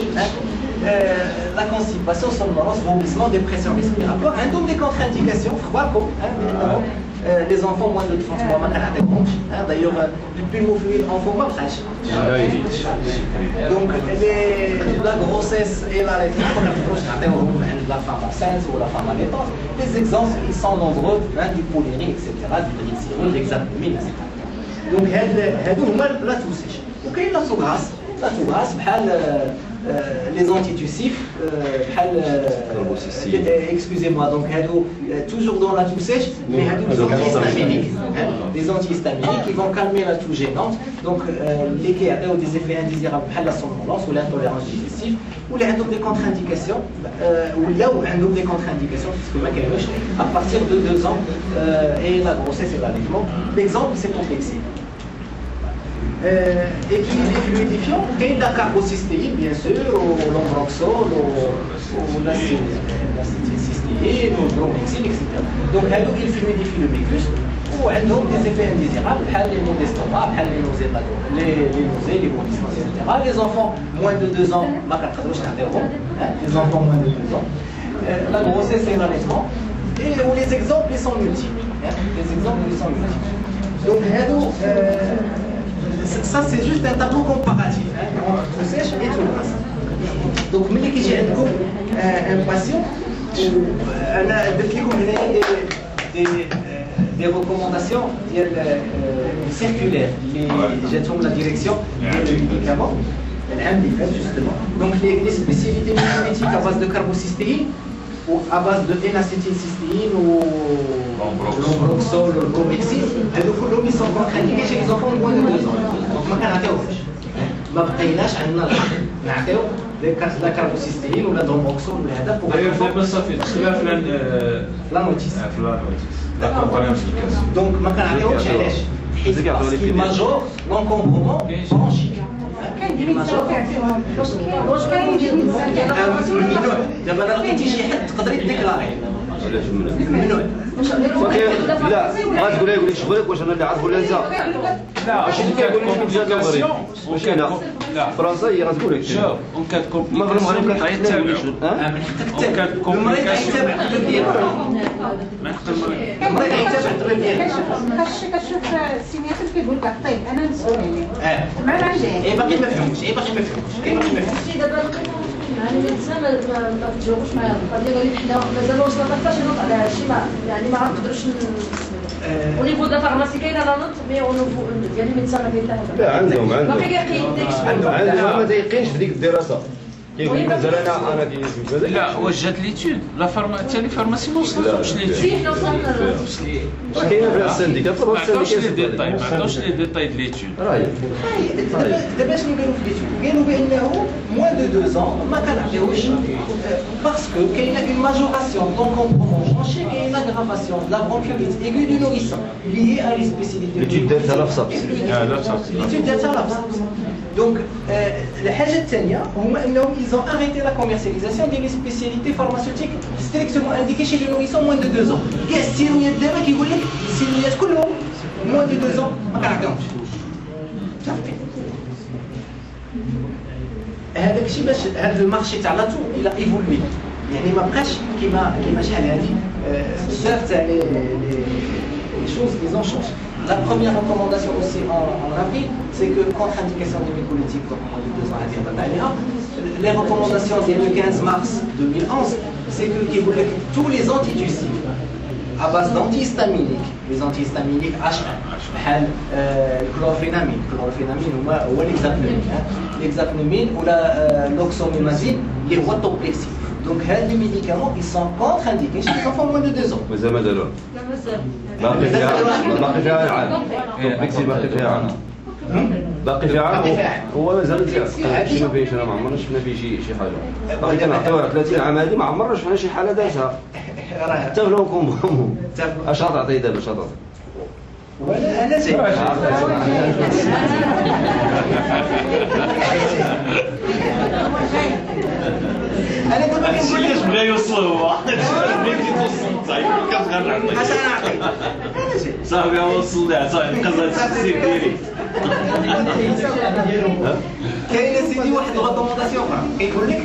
la constipation, somnolence, vomissement, dépression respiratoire عندهم des contre-indications خباركم les enfants moins de 30 mois ما كنعطيهمش d'ailleurs البيلموفيل enfant ما بقاش donc la grossesse et l'allaitement ما كنقدروش نعطيوهم عند la femme enceinte ou la femme allaitante les exemples ils sont nombreux du polyrie etc du glycérol l'hexapamine etc donc هادو هما لا توسيش وكاين لا توغراس بحال les antitussifs excusez-moi donc toujours dans la toux sèche mais des antihistaminiques des antihistaminiques qui vont calmer la toux gênante donc les qui ont des effets indésirables بحال la somnolence ou l'intolérance digestive ou les ont des contre-indications ou là où ont des contre-indications parce que ma كاينوش à partir de 2 ans et la grossesse et l'allaitement l'exemple c'est complexé. Et puis les fluidifiants, il y a la carbocystéine bien sûr, ou l'ombroxol, ou l'acétylcystéine, ou le bromhexine, etc. Donc ils fluidifient le mucus, ou ils ont des effets indésirables, les maux d'estomac, les nausées, les vomissements, etc. Les enfants moins de 2 ans, les enfants moins de 2 ans, la grossesse et l'allaitement, et où les exemples ils sont multiples. Donc ça c'est juste un tableau comparatif entre toux sèche et toux grasse. Donc ملي كيجي عندكم un patient انا درت لكم هنايا des recommandations circulaires اللي جاتهم لا ديريكسيون ديال الميديكامون العام اللي فات justement. Donc les spécialités micrométiques à base de carbocystéine ou à base de N-acétylcystéine ou l'Ombroxol ou le Cobrexil, هذو كلهم ils sont contre-indiqués chez les enfants de moins de 2 ans. Donc ما كنعطيوهمش. ما بقيناش عندنا الحق نعطيو لا كاربوسيستين ولا دومبروكسول ولا هذا فوق دابا صافي دخلنا في لا نوتيس لا كومبانيون سيكاس دونك ما كنعطيوهمش علاش حيت باسكو ماجور لونكومبرومون برونشيك كاين ماجور واش كاين دابا انا لقيتي شي حد تقدري تديكلاري علاش ممنوع لا غتقول لي يقول لك شغلك واش انا اللي عارف ولا انت لا واش اللي كيقول لك في المغرب واش كاينه فرنسا هي غتقول لك شوف اون كاد ما في المغرب كتعيطوا المريض يتابع الطبيب ديالو المريض يتابع الطبيب ديالو كتشوف السينيات اللي كيقول لك الطيب انا مسؤول عليه مع العجل اي باقي ما فهمتش كاين باقي ما فهمتش دابا يعني الانسان ما تجاوبش معايا القضيه قال لي حنا مازال وصلنا ما حتاش نوض على هادشي يعني ما نقدرش au niveau de la pharmacie كاينه لا نوت مي او نيفو ديال الميدسان ما كاين حتى لا عندهم باقي كيقين عندهم ما تيقينش في ديك الدراسه كيقول لك مازال انا كاين لا واش جات ليتود لا حتى لي فارماسي ما وصلتهمش ليتود حنا وصلنا كاينه في السنديكات ما عطاوش لي ديتاي ما عطاوش لي ديتاي د ليتود راهي دابا شنو قالوا في ليتود قالوا بانه موان دو 2 ans ما كنعطيوش باسكو كاينه اون ماجوراسيون دونك كومبرومون برونشي كاينه اغرافاسيون لا برونكيوليت ايغو دو نوريسون ليي ا لي سبيسياليتي ليتود دارتها لا في صافي ليتود دارتها لا في صافي دونك الحاجه الثانيه هما انهم ils ont arrêté la commercialisation des spécialités pharmaceutiques strictement indiquées chez les nourrissons moins de 2 ans. كاع السيرويات دابا كيقول لك السيرويات كلهم moins de 2 ans ما كنعطيهمش. صافي. هذاك الشيء باش هذا المارشي تاع لاتو الى ايفولوي يعني ما بقاش كيما شحال هذه بزاف تاع لي choses ils ont changé. La première recommandation aussi en rapide, c'est que contre-indication des mycolytiques, donc on a dit 2 ans, les recommandations du 15 mars 2011, c'est que tous les antitussiques à base d'antihistaminiques, les antihistaminiques H1, le chlorphénamine ou l'exapnomine ou l'oxomimazine, les rotoplexines. Donc, les médicaments ils sont contre-indiqués chez les enfants moins de 2 ans. مازال مازال لا مازال باقي فيها عام كومبلكسي باقي فيها عام باقي فيها عام هو مازال فيها شي ما فيهش انا ما عمرنا شفنا فيه شي حاجه باقي كنعطيوها 30 عام هذه ما عمرنا شفنا شي حاله دازها حتى في لونكومبرومون اش غتعطي دابا اش غتعطي ولا انا زين انا دابا كنقول لك بغا يوصل هو كتغير اش غنعطي صافي وصل لها صافي قزات السير ديالي كاينه سيدي واحد الريكومونداسيون اخرى كيقول لك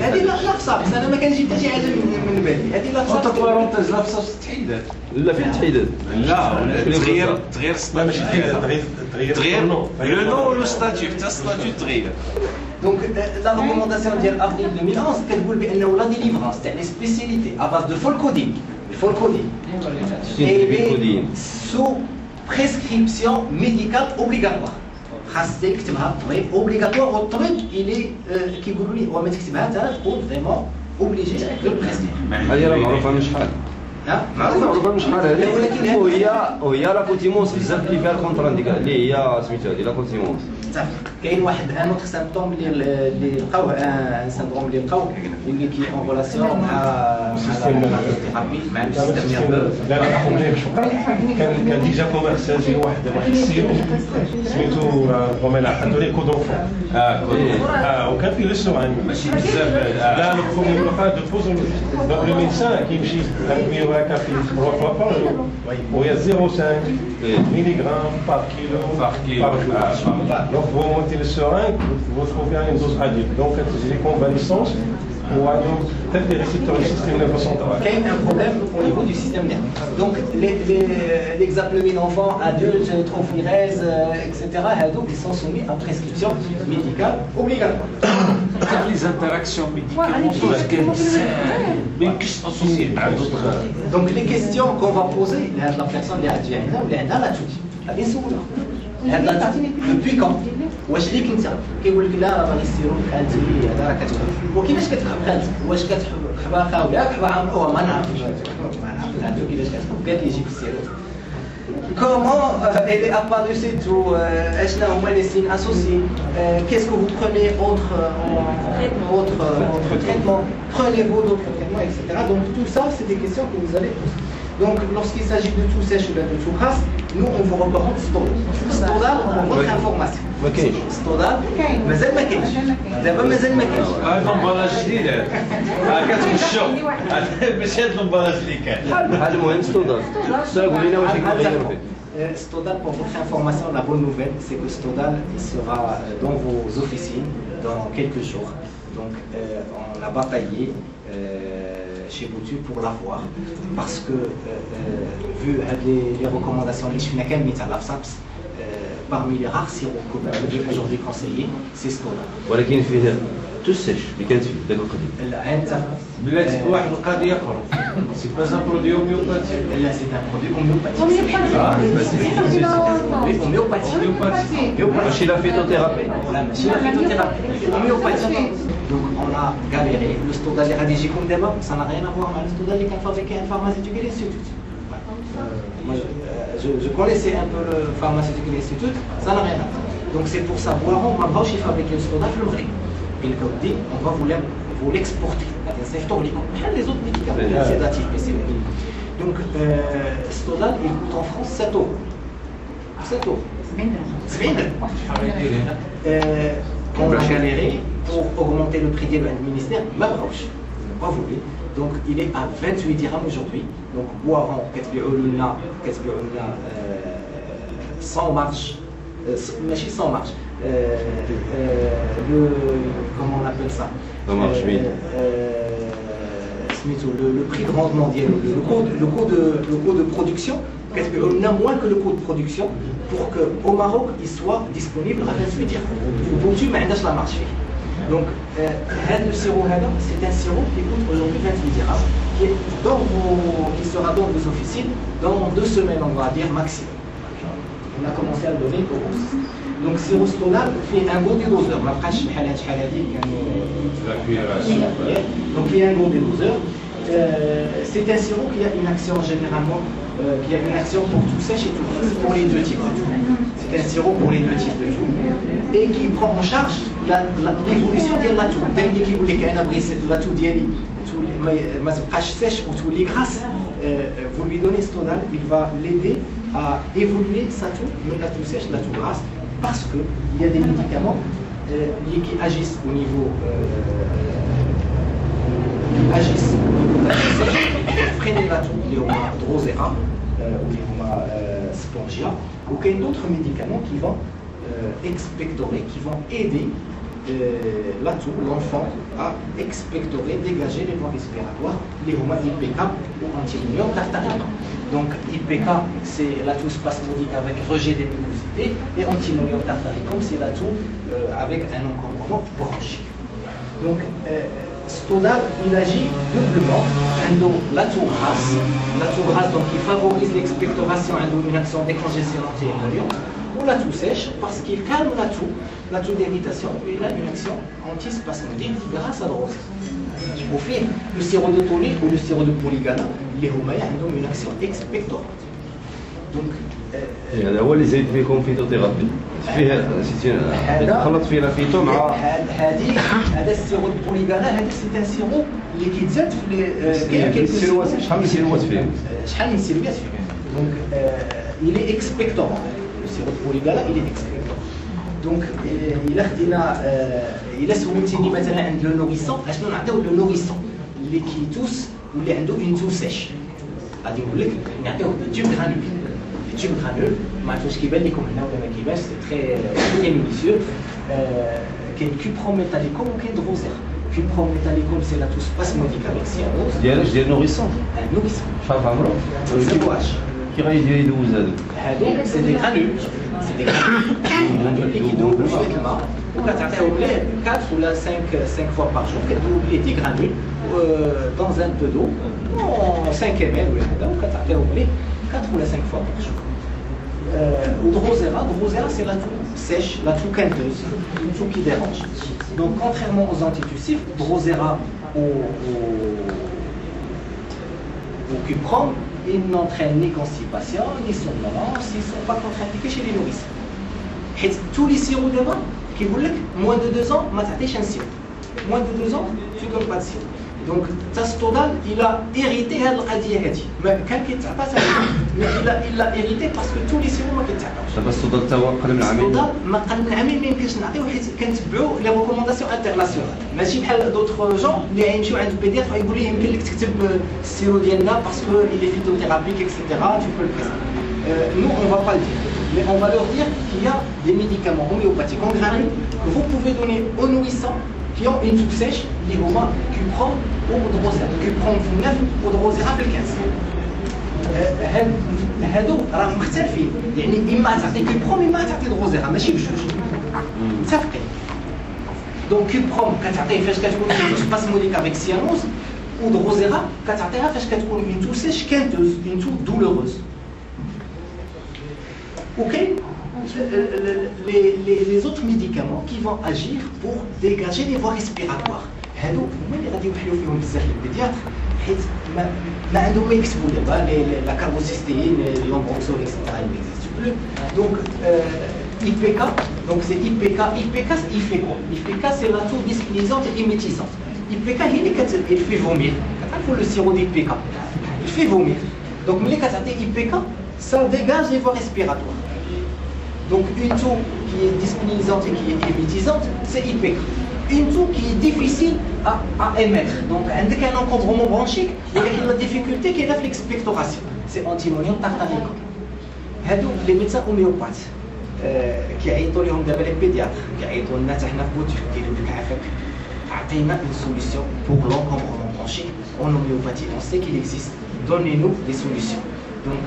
هذه ناقصه بس انا ما كنجي حتى شي حاجه من بالي هذه ناقصه انت بارونتيز لا بصح تحيدات لا فين تحيدات لا تغير لا تغير لو نو لو ستاتيو حتى الستاتيو تغير دونك لا ريكومونداسيون ديال افريل 2011 كتقول بانه لا ديليفرونس تاع لي سبيسياليتي ا باز دو فولكودين سو بريسكريبسيون ميديكال اوبليغاتوار خاص يكتبها الطبيب اوبليغاتوار والطبيب الي كيقولوا لي وما تكتبها انت تكون فريمون اوبليجي دو بريسكريب هذه راه معروفه من شحال معروفه من شحال هذه وهي لا كوتيموس بزاف اللي فيها الكونترانديكا اللي هي سميتها هذه لا كوتيموس كاين واحد ان اوتر سيمبتوم اللي لقاوه ان سيندروم اللي لقاوه اللي كي اون ريلاسيون مع مع السيستم نيرفو كان ديجا كوميرسيال واحد السيرو سميتو روميلا عندو لي كودونفون وكان فيه لسوان ماشي بزاف لا لو بروميير فاز دو بوز دونك لو ميدسان كيمشي كنبيو هكا في 3 وهي 0.5 مليغرام بار كيلو Donc vous montez le seringue, vous trouvez une dose adulte. Donc c'est les convalescences, Ouais, donc peut-être les récepteurs du système nerveux central. Il y a un problème au niveau du système nerveux. Donc, l'examen d'enfants, adultes, trophirèse, etc., ils sont soumis à prescription médicale obligatoire. Les interactions médicales, mais qui sont associées à d'autres. Donc, les questions qu'on va poser à la personne qui a dit, elle a la tout. Elle est sourde. Depuis quand واش ليك انت كيقول لك لا راه غادي يسيروا خالتي هذا راه كتخدم وكيفاش كتخدم خالتك واش كتحبها خاوياك حبها عمرها ما نعرفش عندو كيفاش كتخدم قالت لي جي في السيروت comment elle est apparue c'est tout اشنا هما les signes associés qu'est-ce que vous prenez autre traitement prenez-vous d'autres traitements etc donc tout ça c'est des questions que vous allez poser. Donc, lorsqu'il s'agit de tout sèche ou de tout grasse, nous on vous recommande Stodal. Stodal pour votre information. Stodal, مازال ما كاينش. دابا مازال ما كاينش. هذا الامبلاج جديد كتمشوا ماشي هذا الامبلاج اللي كان. هذا المهم ستودال. قول لنا واش كيغيروا فيه. Stodal, pour votre information, la bonne nouvelle, c'est que Stodal sera dans vos officines dans quelques jours. Donc, on a bataillé chez Boutu pour l'avoir parce que vu les recommandations de l'AFSAPS, parmi les rares sirops que vous pouvez aujourd'hui conseiller, c'est Stodal. ولكن فيه تسش اللي كانت فيه ذاك القديم. لا انت بلاتي واحد القضيه اخرى سي با ان برودوي هوميوباتي. لا سي ان برودوي هوميوباتي. ماشي لا فيتوثيرابي. لا ماشي لا فيتوثيرابي. هوميوباتي. Donc on a galéré. Le Stodal اللي غادي يجيكم دابا ça n'a rien à voir avec le Stodal اللي كان fabriqué en Pharmaceutical Institute. Moi, je connaissais un peu le Pharmaceutical Institute, ça n'a rien à voir. Donc c'est pour savoir, on va pas fabriquer le Stodal le vrai. Et le code dit, on va vous l'exporter. Les autres médicaments, sédatifs, mais c'est donc Stodal, il coûte en France 7 euros. 7 euros. On a galéré pour augmenter le prix du ministère, même roche. Pas voulu. Donc il est à 28 dirhams aujourd'hui. Donc boiron, sans marge, mais sans marge. Comment on appelle ça? Le prix de vente mondial, le coût de production, on a moins que le coût de production pour qu'au Maroc il soit disponible à 28 dirhams. Vous pouvez mettre la marche. Donc, le sirop, c'est un sirop qui coûte aujourd'hui 28 dirhams, qui sera dans vos officines dans 2 semaines, on va dire maximum. On a commencé à le donner pour vous. Donc, sirop Stodal fait un goût des doseurs. Donc, il y a un goût des doseurs. C'est un sirop qui a une action généralement, qui a une action pour tout sèche et tout grasse, pour les 2 types de tout. C'est un sirop pour les 2 types de tout et qui prend en charge l'évolution de la tout. Dès qu'il vous dit la tout d'Yali, ma sèche ou tous les grasses, vous lui donnez Stodal, il va l'aider à évoluer sa tout, la tout sèche, la tout grasse, parce qu'il y a des médicaments qui agissent au niveau de la tout sèche, freiner la tout, les Drosera ou les Spongia, ou qu'il y a d'autres médicaments qui vont expectorer, qui vont aider l'enfant à expectorer, dégager les voies respiratoires, les hormones IPK ou antimunium tartaricum. Donc IPK c'est l'atout spasmodique avec rejet des villosités et antimunium tartaricum c'est l'atout avec un encombrement bronchique. Donc Stodal il agit doublement, l'atout grasse donc il favorise l'expectoration, une action décongestionnante anti-émolliente, ou l'atout sèche parce qu'il calme l'atout d'irritation et il a une action antispasmodique grâce à l'rose. Au fait, le sirop de tonique ou le sirop de polygana, les Romains ont une action expectorante. Donc, هذا هو اللي زايد فيكم فيتوثيرابي فيه خلط فيه الفيتو مع هذا السيرو البوليغانا هذا سي ان سيرو اللي كيتزاد في شحال من سيروات فيه سيروات فيه دونك il est expectorant le sirop polygala il est expectorant donc الا خدينا الا سولتيني مثلا عند لو نوريسون اشنو نعطيو لو نوريسون اللي كيتوس واللي عنده اون تو سيش غادي نقول لك نعطيوه تيوب غرانول tube granule, ما عرفتش كيبان لكم هنا ولا ما كيبانش سي تري مينيسيو كاين كوبرون ميتاليكوم وكاين دروزير Cuprom métallicum, c'est la touche spasmodique avec cyanose. ديال نوريسون Un nourrisson. شحال عمره Zéro H. كي غيدير يدوز هذوك C'est des granules. C'est des granules qui donnent avec le marc. Ou quand tu as 4 ou 5 fois par jour, tu as oublié 10 granules dans un peu d'eau, en 5 ml, ou quand tu as oublié 4 ou 5 fois par jour. Ou Drosera, c'est la toux sèche, la toux quinteuse, une toux qui dérange. Donc contrairement aux antitussifs, Drosera au Cuprom, ils n'entraînent ni constipation, ni somnolence, ils ne sont pas contre-indiqués chez les nourrissons. Et tous les sirops de vin, qui vous disent, moins de 2 ans, tu as un sirop. Moins de 2 ans, tu ne donnes pas de sirop. Donc, Tastodal, il a hérité de l'Adiahadi. Mais quelqu'un ne pas ça, mais il l'a hérité parce que tous les sirops ne sont pas. دابا الصدى تا هو قل من عامين الصدى ما قل من عامين ما يمكنش نعطيو حيت كنتبعوا لي ريكومونداسيون انترناسيونال ماشي بحال دوطخ جون اللي غيمشيو عند البيدياتر ويقول لي يمكن لك تكتب السيرو ديالنا باسكو il est phytothérapeutique etc. tu peux le présenter. Nous on va pas le dire mais on va leur dire qu'il y a des médicaments homéopathiques en granules que vous pouvez donner aux nourrissons qui ont une toux sèche اللي هما Cuprom ou Drosera. Cuprom في 9 و Drosera في 15. هادو راهم مختلفين يعني اما تعطي كوبروم اما تعطي دروزيرا ماشي بجوج متفقين دونك كوبروم كتعطيه فاش كتكون سباسموديك افيك سيانوز ودروزيرا كتعطيها فاش كتكون اون تو سيش كانتوز اون تو دولوروز وكاين les autres médicaments qui vont agir pour dégager les voies respiratoires هادو هما اللي غادي يوحلوا فيهم بزاف البيدياتر حيت ما عندهم ما يكتبوا دابا لا كاربوسيستين لومبروكسول اكسترا il n'existe plus donc IPK donc c'est IPK il fait quoi IPK c'est la toux dyskinisante et émétisante IPK هي اللي il fait vomir كتعرفوا le sirop d'IPK il fait vomir donc ملي كتعطي IPK ça dégage les voies respiratoires donc une toux qui est dyskinisante et qui est émétisante c'est IPK une toux qui est difficile à émettre. Donc, il y a un encombrement bronchique, il y a la difficulté qui est la l'expectoration. C'est antimonium tartarique. Les médecins homéopathes qui ont les pédiatres, qui ont une solution pour l'encombrement bronchique. En homéopathie, on sait qu'il existe. Donnez-nous des solutions. Donc,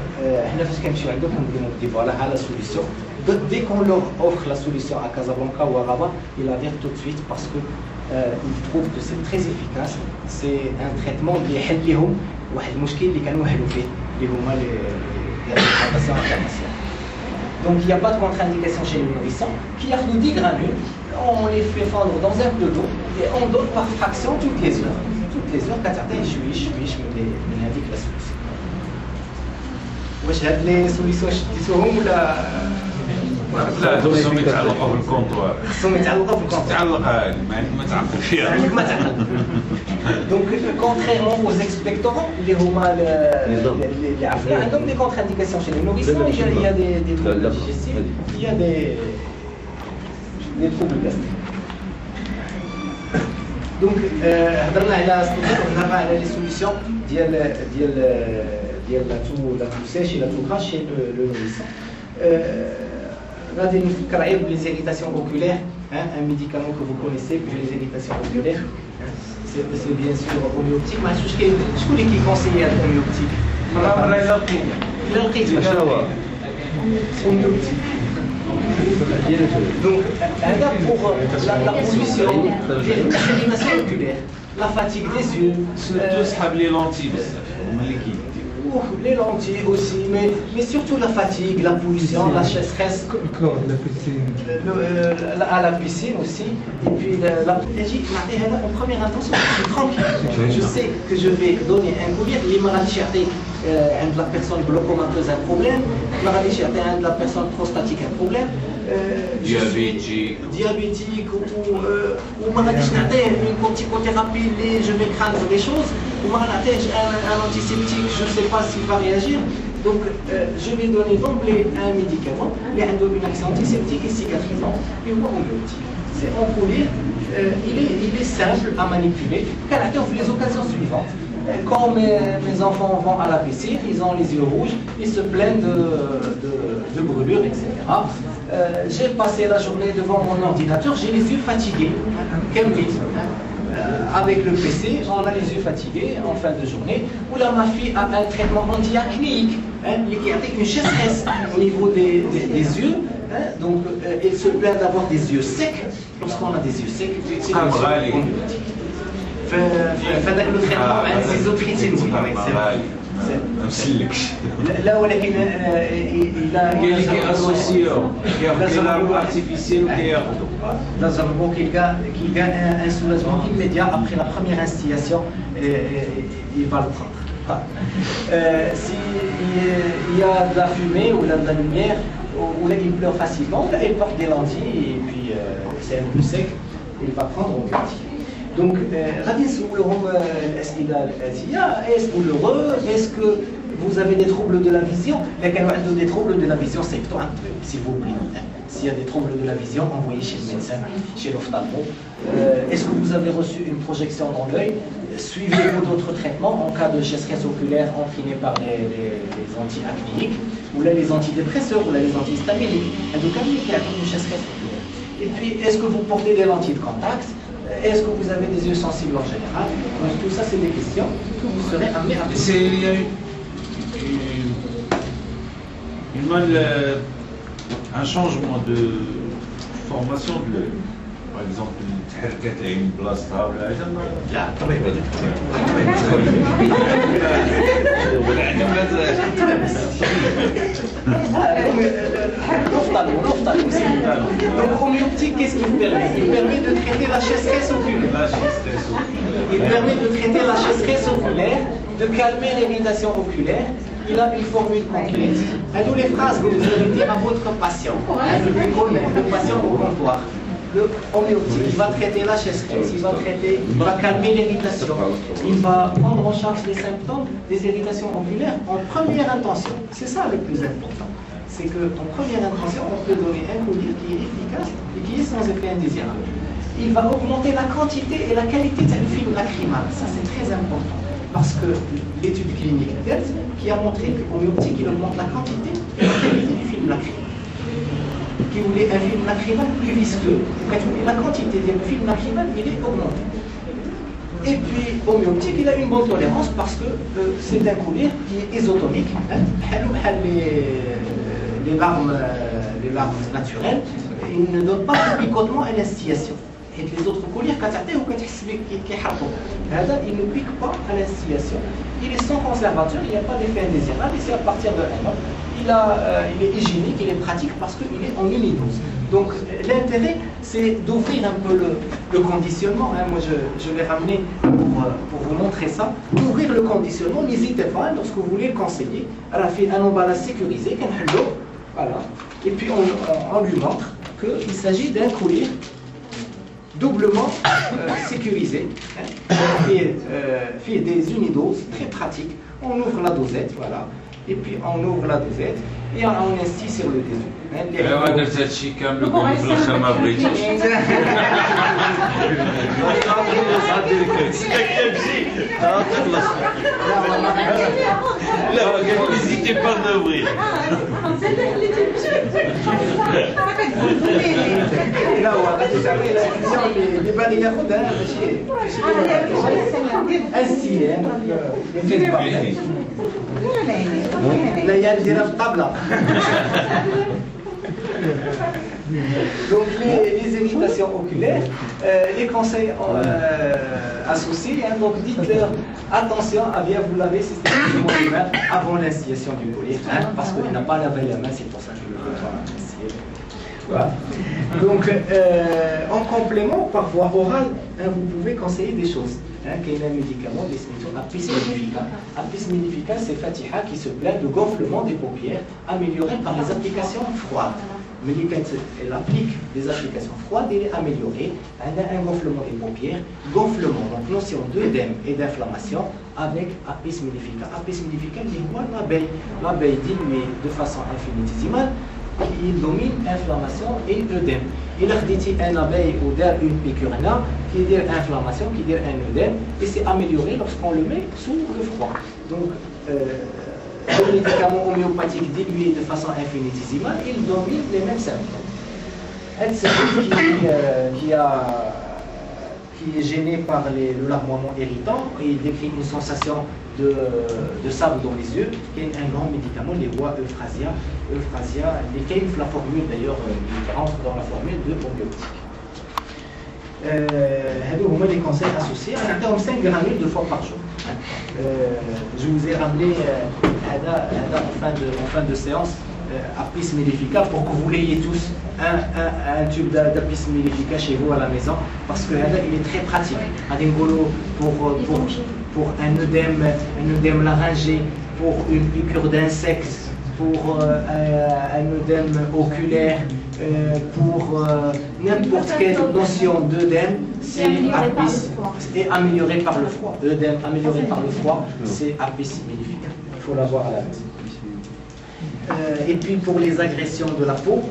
voilà la solution. Dès qu'on leur offre la solution à Casablanca ou à Rabat, ils la virent tout de suite parce que ils trouvent que c'est très efficace. C'est un traitement qui est لهم واحد المشكل اللي كانوا يحلوا فيه اللي هما les patients internationaux. Donc il n'y a pas de contre-indication chez les nourrissons. Qui a 10 granules, on les fait fondre dans un peu d'eau et on donne par fraction toutes les heures. Toutes les heures, quand on on indique la solution. واش هاد لي سوليسيون شديتوهم ولا لا خصهم يتعلقوا في الكونطوار خصهم يتعلقوا في الكونطوار تعلق ما تعلق فيها ما تعلق دونك كونتريرمون aux expectorants اللي هما اللي عرفنا عندهم دي كونتر انديكاسيون شي لي نوريسون il y a des troubles digestifs il y a des troubles gastriques دونك هضرنا على هضرنا على لي سوليسيون ديال la toux sèche et la toux grasse chez le nourrisson. غادي نفكر غير les irritations oculaires, un médicament que vous connaissez pour les irritations oculaires. C'est bien sûr homéopathique. ما عرفتش شكون اللي كيكونسيي هذا الهوميوباتيك؟ إلا لقيتو شنو هو؟ homéopathique. Donc, pour la pollution, l'irritation oculaire, la fatigue des yeux. تسحب لي لونتي بزاف هما اللي كيديروا les lentilles aussi, mais surtout la fatigue, la pollution, la sécheresse. À la piscine aussi. Et puis en première intention, je suis tranquille. Je sais que je vais donner un collier. Les maladies de la personne glaucomateuse un problème, de la personne prostatique un problème. Diabétique ou maladie une corticothérapie, je vais craindre des choses, ou maladie un antiseptique, je ne sais pas s'il va réagir. Donc je vais donner d'emblée un médicament, il a une action antiseptique et cicatrisant, et homéopathique. C'est en courir, il est simple à manipuler, caractère les occasions suivantes. Quand mes enfants vont à la piscine, ils ont les yeux rouges, ils se plaignent de brûlures, etc. J'ai passé la journée devant mon ordinateur, j'ai les yeux fatigués. Quel rythme avec le PC, on a les yeux fatigués en fin de journée, ou là ma fille a un traitement anti-acnéique, qui a une sécheresse au niveau des yeux, donc elle se plaint d'avoir des yeux secs. Lorsqu'on a des yeux secs, c'est فهذاك لو تريتمون مع الزيزوتريتين لا ولكن كاين اللي كيأسوسيو كياخذ لا ارتيفيسيال وكياخذو نجربو كيلقى ان soulagement immédiat après la première instillation il va le prendre. S'il y a de la fumée ou de la lumière ou là il pleure facilement, là il porte des lentilles et puis c'est un peu sec, il va prendre un lentilles. Donc, غادي نسولهم الأسئلة الآتية. Est-ce douloureux? Est-ce que vous avez des troubles de la vision? Là كانوا عنده des troubles de la vision, c'est plutôt un peu, s'il vous plaît. S'il y a des troubles de la vision, envoyez chez le médecin, chez l'ophtalmo. Est-ce que vous avez reçu une projection dans l'œil? Suivez-vous d'autres traitements en cas de sécheresse oculaire entraînée par les anti-acnéiques, ou là les antidépresseurs, ou là les antihistaminiques. Une sécheresse oculaire. Et puis, est-ce que vous portez des lentilles de contact? Est-ce que vous avez des yeux sensibles en général? Donc, tout ça, c'est des questions que vous serez amenés à poser. Il y a un changement de formation de l'œil. Par exemple, تحركت عين بلاصتها ولا هذا لا طبيعي Donc, homéopathique, qu'est-ce qu'il permet? Il permet de traiter la sécheresse oculaire. Il permet de traiter la sécheresse oculaire, de calmer l'irritation oculaire. Il a une formule complète. Nous, les phrases que vous allez dire à votre patient, le patient au comptoir. Le homéopathique, il va traiter la sécheresse, il va calmer l'irritation, il va prendre en charge les symptômes des irritations oculaires en première intention. C'est ça le plus important. C'est qu'en première intention, on peut donner un collier qui est efficace et qui est sans effet indésirable. Il va augmenter la quantité et la qualité du film lacrymal. Ça, c'est très important. Parce que l'étude clinique qui a montré que l'homéopathique, il augmente la quantité et la qualité du film lacrymal. Qui voulait un film lacrymal plus visqueux, la quantité du film lacrymal, il est augmenté. Et puis, homéopathique, il a une bonne tolérance parce que c'est un collier qui est isotonique. Les larmes naturelles, il ne donne pas de picotement à l'instillation. Et les autres colliers, il ne pique pas à l'instillation. Il est sans conservateur, il n'y a pas d'effet indésirable. Et c'est à partir de 1 an. Il est hygiénique, il est pratique parce qu'il est en unidose. Donc l'intérêt, c'est d'ouvrir un peu le conditionnement. Moi, je l'ai ramené pour vous montrer ça. Ouvrir le conditionnement, n'hésitez pas lorsque vous voulez le conseiller. Elle a fait un emballage sécurisé, voilà. Et puis on lui montre qu'il s'agit d'un collier doublement sécurisé, fait des unidoses très pratiques. On ouvre la dosette, voilà. Et puis on ouvre la dosette et on insiste sur le dessous. ايوا درت هادشي كامل وقلت في الاخر ما بغيتيش لا هو قال نيزيتي با دوفرير لا هو غادي تعمل اللي باغي ياخذها ماشي السيان لا يديرها في الطابله. Donc les irritations oculaires, les conseils associés, donc dites-leur attention à bien vous laver systématiquement les mains avant l'instillation du collier, parce qu'il n'a pas lavé la main, c'est pour ça que je le veux pas instiller. Voilà. Donc en complément, par voie orale, vous pouvez conseiller des choses. Qu'il y a un médicament, Apis mellifica. Apis mellifica, c'est Fatiha qui se plaint de gonflement des paupières amélioré par les applications froides. Mais elle applique des applications froides, elle est améliorée. Elle a un gonflement des paupières, gonflement, donc notion d'œdème et d'inflammation avec Apis mellifica. Apis mellifica, dit quoi? L'abeille diluée de façon infinitésimale, il domine inflammation et œdème. Il a dit un abeille ou une piqûre qui dit inflammation, qui dit un œdème, et c'est amélioré lorsqu'on le met sous le froid. Donc, le médicament homéopathique dilué de façon infinitésimale, il domine les mêmes symptômes. Elle, c'est qui a qui est gêné par le larmoiement irritant, et il décrit une sensation de sable dans les yeux, qui est un grand médicament, les voies Euphrasia, lesquelles la formule d'ailleurs rentre dans la formule de homéopathique. هذو هما les conseils associés. On a 5 granules 2 fois par jour. Je vous ai ramené en fin de séance Apis mellifica pour que vous l'ayez tous un tube d'Apis mellifica chez vous à la maison, parce que il est très pratique. Pour un œdème laryngé, pour une piqûre d'insecte, pour un œdème oculaire, pour n'importe quelle notion d'œdème, c'est Apis, et amélioré par le froid. L'œdème amélioré par le froid, c'est Apis mellifica. Il faut l'avoir à la maison. Et puis pour les agressions de la peau,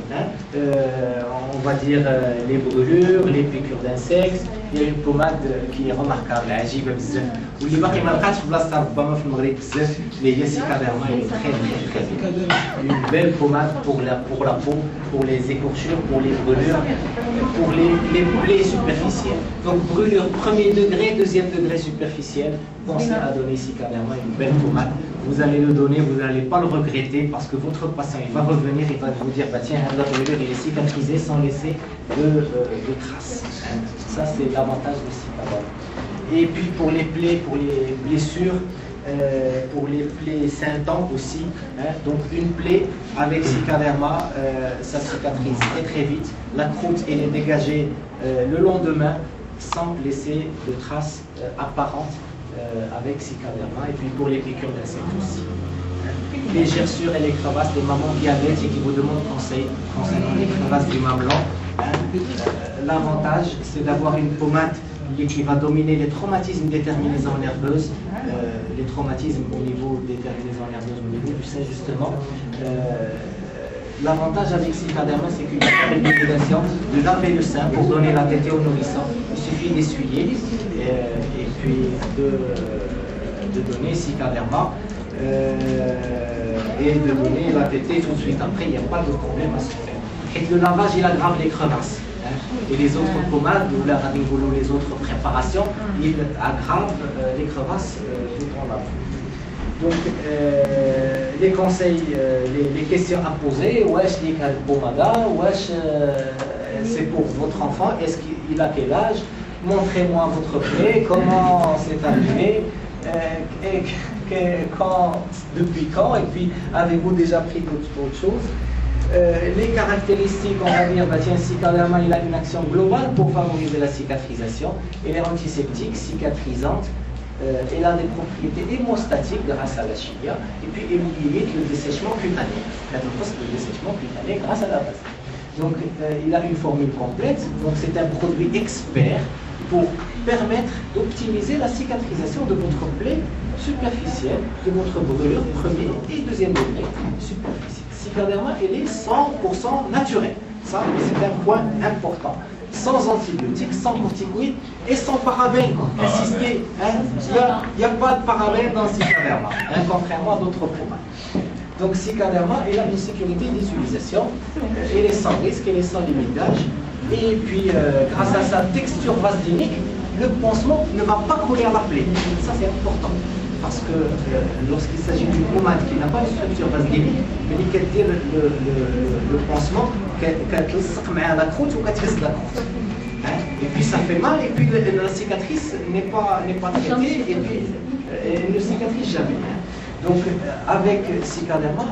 on va dire les brûlures, les piqûres d'insectes, il y a une pommade qui est remarquable, عجيبة بزاف. واللي باقي ما لقاتش بلاصتها ربما في المغرب بزاف اللي هي سيكاديرما. Elle est très bien. Une belle pommade pour la peau, pour les écorchures, pour les brûlures, pour les plaies superficielles. Donc brûlure premier degré, deuxième degré superficiel, pensez à donner Cicaderma, une belle pommade. Vous allez le donner, vous n'allez pas le regretter, parce que votre patient il va revenir, il va vous dire bah tiens, la brûlure il est cicatrisé sans laisser de traces. Ça c'est l'avantage de Cicaderma. Et puis pour les plaies, pour les blessures, pour les plaies saintantes aussi, donc une plaie avec Cicaderma, ça cicatrise très vite. La croûte elle est dégagée le lendemain sans laisser de traces apparentes avec Cicaderma. Et puis pour les piqûres d'insectes aussi. Les gerçures et les crevasses, les mamans diabètes et qui vous demandent conseil concernant les crevasses du mamelon. L'avantage c'est d'avoir une pommade qui va dominer les traumatismes des terminaisons nerveuses, les traumatismes au niveau des terminaisons nerveuses, au niveau du sein justement. L'avantage avec Cicaderma, c'est qu'il y a une régulation de laver le sein pour donner la tétée aux nourrissants. Il suffit d'essuyer et puis de donner Cicaderma et de donner la tétée tout de suite après. Il n'y a pas de problème à se faire. Et le lavage, il aggrave les crevasses. Et les autres pommades ou les autres préparations, ils aggravent les crevasses tout en lavant. Donc les conseils, les questions à poser, wesh les pommada, wesh c'est pour votre enfant, est-ce qu'il a quel âge, montrez-moi votre plaie, comment c'est arrivé, depuis quand, et puis avez-vous déjà pris d'autres choses. Les caractéristiques, on va dire, bah tiens, Cicaderma, il a une action globale pour favoriser la cicatrisation. Elle est antiseptique, cicatrisante, elle a des propriétés hémostatiques grâce à la chimia, et puis elle limite le dessèchement cutané. Le dessèchement cutané grâce à la base. Donc il a une formule complète, donc c'est un produit expert pour permettre d'optimiser la cicatrisation de votre plaie superficielle, de votre brûlure premier et deuxième degré superficielle. Cicaderma, elle est 100% naturelle. Ça, c'est un point important. Sans antibiotiques, sans corticoïdes et sans parabènes. Insistez, il n'y a pas de parabènes dans Cicaderma, contrairement à d'autres pommades. Donc Cicaderma, elle a une sécurité d'utilisation, elle est sans risque, elle est sans limite d'âge. Et puis, grâce à sa texture vaselinique, le pansement ne va pas coller à la plaie. Ça, c'est important. Parce que lorsqu'il s'agit d'une pommade qui n'a pas une structure vaselinique, mais qui dit le pansement, qu'elle met la croûte ou qu'elle reste la croûte. Et puis ça fait mal, et puis la cicatrice n'est pas traitée, et puis elle ne cicatrise jamais. Donc avec Cicaderma,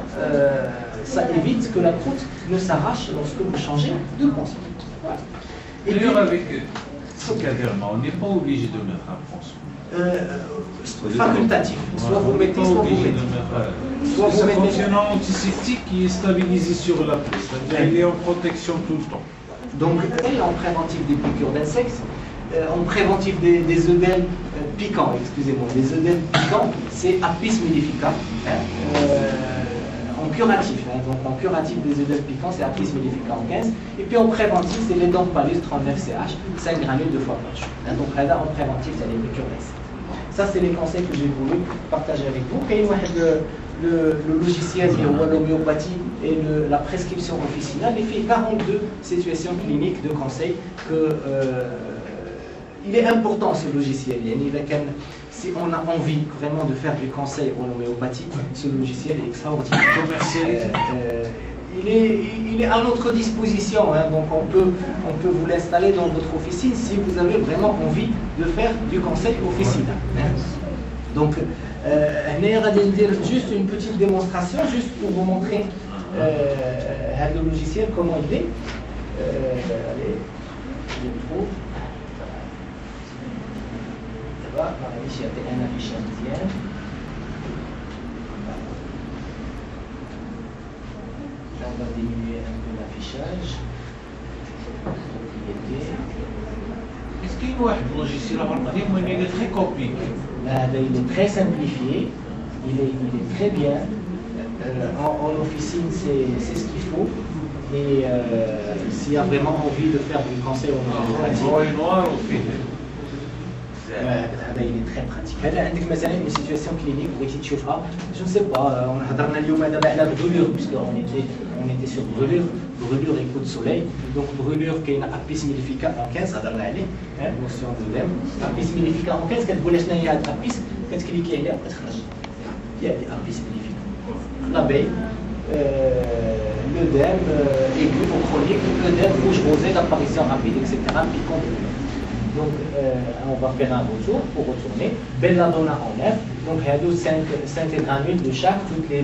ça évite que la croûte ne s'arrache lorsque vous changez de pansement. Voilà. Et d'ailleurs, avec Cicaderma, on n'est pas obligé de mettre un pansement. Facultatif. Soit vous mettez, soit vous mettez. C'est un fonctionnement antiseptique qui est stabilisé sur la peau. C'est-à-dire qu'il est en protection tout le temps. Donc, en préventif des piqûres d'insectes, en préventif des œdèmes piquants, excusez-moi, des œdèmes piquants, c'est Apis mellifica. En curatif, donc en curatif des œdèmes piquants, c'est Apis mellifica en 15. Et puis en préventif, c'est l'Edompalus 39CH, 5 granules 2 fois par jour. Donc là, en préventif, c'est les piqûres d'insectes. Ça, c'est les conseils que j'ai voulu partager avec vous. Le logiciel de l'homéopathie et la prescription officinale, il fait 42 situations cliniques de conseils que il est important ce logiciel. Si on a envie vraiment de faire du conseil en homéopathie, ce logiciel est extraordinaire. Il est à notre disposition, hein, donc on peut vous l'installer dans votre officine si vous avez vraiment envie de faire du conseil officinal. Hein. Donc, juste une petite démonstration, juste pour vous montrer le logiciel, comment il est. Allez, je le trouve. Ça va, il y a un affichage deuxième. On va diminuer un peu l'affichage. Est-ce qu'il y a un logiciel il est très compliqué? Il est très simplifié, il est très bien. En officine, c'est ce qu'il faut. Et s'il y a vraiment envie de faire du conseil en homéopathie, il est très pratique. هذا عندك مثلا une situation clinique بغيتي تشوفها je ne sais pas هضرنا اليوم دابا على brûlure puisque on était sur brûlure et coup de soleil. Donc brûlure كاينه apis mellifica en 15 هضرنا عليه notion de l'EM apis mellifica en 15 كتقول شنو هي هاد apis كتكليكي عليها وكتخرج هي هادي apis mellifica l'abeille l'œdème aigu ou chronique l'œdème rouge rosé d'apparition rapide etc. piquant. Donc, on va faire un retour pour retourner. Belladonna en F. Donc, il y a 5 granules de chaque toutes les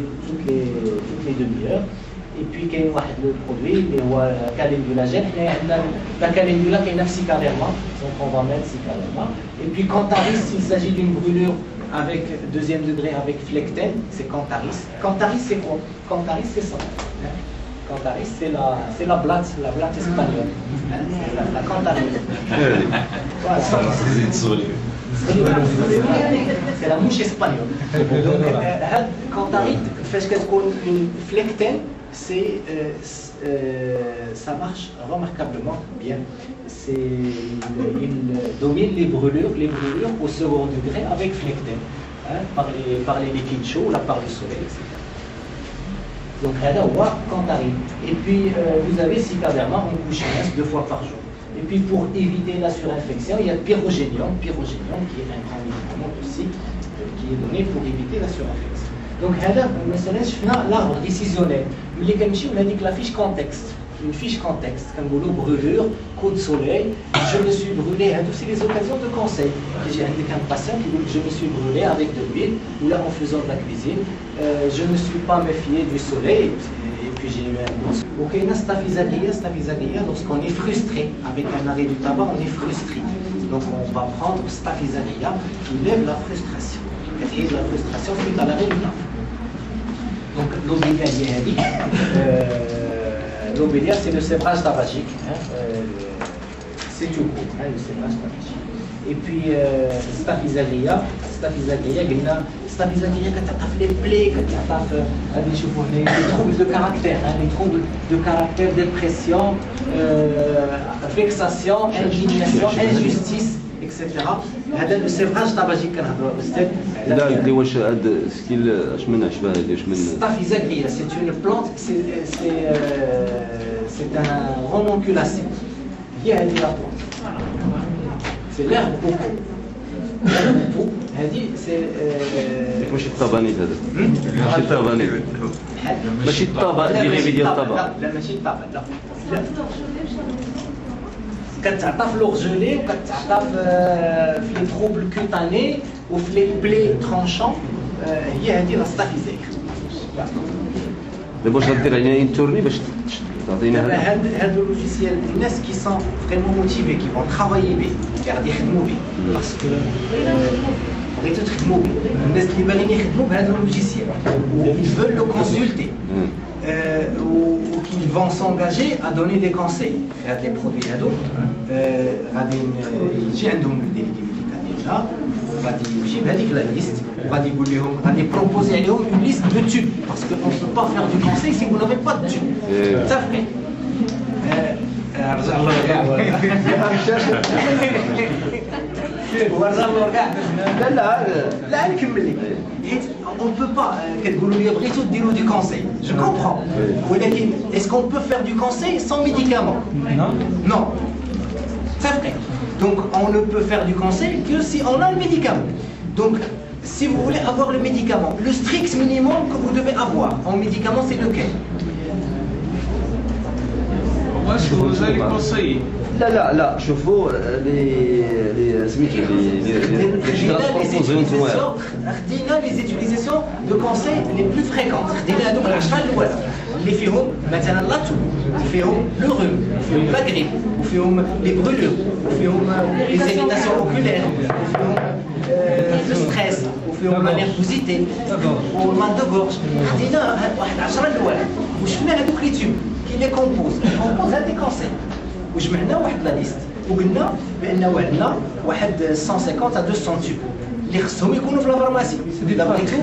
demi-heures. Et puis, il y a le produit, la calendulagène. La calendula qui est cicalerma. Donc, on va mettre cicalerma. Et puis, Cantaris, s'il s'agit d'une brûlure avec deuxième degré avec flectène, c'est Cantaris. Cantaris, c'est quoi? Cantaris, c'est ça. Cantaris, c'est la blatte espagnole. La Cantaris. C'est la mouche espagnole. Donc, Cantaris, une flectène, ça marche remarquablement bien. Il domine les brûlures au second degré avec flectène, hein, par les liquides chauds, là, par le soleil, etc. Donc, Cantaris. Et puis, vous avez Cicaderma en couche mince 2 fois par jour. Et puis, pour éviter la surinfection, il y a Pyrogénium qui est un grand médicament aussi, qui est donné pour éviter la surinfection. Donc, l'arbre décisionnel. Mais on a dit que la fiche contexte. Une fiche contexte, comme vous brûlure, coup de soleil, je me suis brûlé, c'est les occasions de conseil. J'ai un patient qui dit que je me suis brûlé avec de l'huile, ou là en faisant de la cuisine, je ne me suis pas méfié du soleil, et puis j'ai eu un bout. Ok, staphysalia, lorsqu'on est frustré, avec un arrêt du tabac, on est frustré. Donc on va prendre staphysalia qui lève la frustration. Et la frustration suite à l'arrêt du tabac. Donc l'obélia, c'est le sévrage tabagique, hein, c'est tout court, hein, le sévrage tabagique. Et puis staphysalia, les plaies, les troubles de caractère, hein, les troubles de caractère, dépression, vexation, indignation, injustice, etc. هذا le sévrage tabagique كنهضروا أستاذ. لا قلت لي واش هاد سكيل اش من اشباه هادي اش من Staphysalia, c'est une plante, c'est un ranunculacé. هي هذه la plante. C'est l'herbe au pot. L'herbe au pot, هذه c'est ماشي الطبانيت هذا ماشي الطبانيت ماشي الطبق اللي ديال الطبق لا ماشي الطبق لا كتعطى في لورجولي وكتعطى في لي تروبل كوتاني وفي لي بلي ترونشون هي هذه لا ستافيزيك. دابا واش غدير علينا انتورني باش تعطينا هذا اللوجيسيال الناس كي سون فريمون موتيفي كي فون ترافايي بيه غادي يخدموا به باسكو بغيتو تخدموا به الناس اللي باغيين يخدموا بهذا اللوجيسيال و ils veulent le consulter ou qui vont s'engager à donner des conseils في هاد لي برودوي هادو غادي يجي عندهم دي ميديكال ديجا وغادي يمشي بهذيك لا ليست وغادي يقول لهم غادي بروبوزي عليهم une liste de tubes parce que on ne peut pas faire du conseil si vous n'avez pas de tube صافي رجع الله كاع ورجع الله كاع لا نكمل لك حيت on peut pas كتقولوا لي بغيتو ديروا du conseil je comprends ولكن est-ce qu'on peut faire du conseil sans médicaments non صافي Donc on ne peut faire du conseil que si on a le médicament. Donc si vous voulez avoir le médicament, le strict minimum que vous devez avoir en médicament, c'est lequel? واش هو ذلك conseiller لا شوفوا لي سميتو خدينا les utilisations de conseils les plus fréquentes. خدينا هذوك العشرة الأولى اللي فيهم مثلا لاتو، فيهم لو روم، فيهم لا غريب، وفيهم لي برولور، وفيهم لي زيريتاسيون اوكولير، وفيهم لو ستريس، وفيهم لا نيرفوزيتي، والمان دو غورج. خدينا واحد العشرة الأولى وشفنا هذوك لي تيوب كي لي كومبوز هاد لي كونساي، وجمعنا واحد لا ليست وقلنا بانه عندنا واحد 150 à 200 تيوب اللي خصهم يكونوا في لا فارماسي. الا بغيتو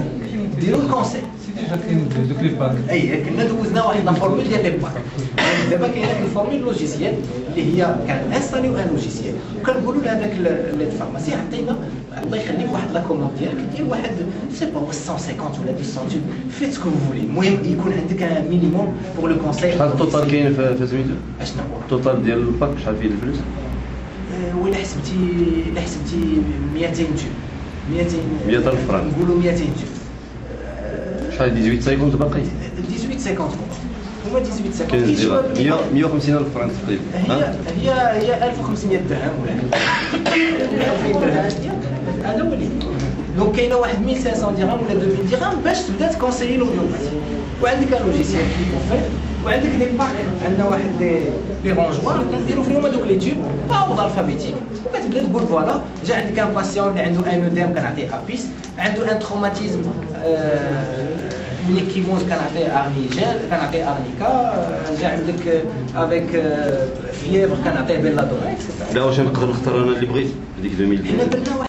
ديروا الكونساي. ديجا كاين دوك لي باك. اي كنا دوزنا واحد لا فورمول ديال لي باك. دابا كاين هذيك الفورمول لوجيسيال اللي هي كنانستاليو ان لوجيسيال وكنقولوا لهذاك الفارماسي عطينا الله يخليك واحد لا كوموند ديالك ديال واحد سي با 150 ولا 200 تيوب فيت سكو فولي. المهم يكون عندك ان مينيموم بور لو كونساي. شحال التوتال كاين في سميتو؟ اشنو هو التوتال ديال الباك شحال فيه الفلوس؟ ولا حسبتي 200 تيوب 100,000 فرنك نقولوا 200 تيوب شحال 18 باقي 18 هما 18 كاين الزيرو 150,000 فرنك تقريبا. هي 1500 درهم ولا 2000 درهم هذا هو اللي دونك كاينه واحد 1500 درهم ولا 2000 درهم باش تبدا تكونسيي لوديوباثي. وعندك ان لوجيسيال كي كونفير وعندك دي باك. عندنا واحد لي رونجوار كنديروا فيهم هذوك لي تيوب باوض الفابيتيك وكتبدا تقول فوالا جا عندك ان باسيون اللي عنده ان اوديم كنعطيه ابيس، عنده ان تروماتيزم ملي كيموز كنعطيه ارنيجين كنعطيه ارنيكا، جا عندك افيك فييفر كنعطيه بيلادورين. لا واش نقدر نختار انا اللي بغيت هذيك 2000 حنا درنا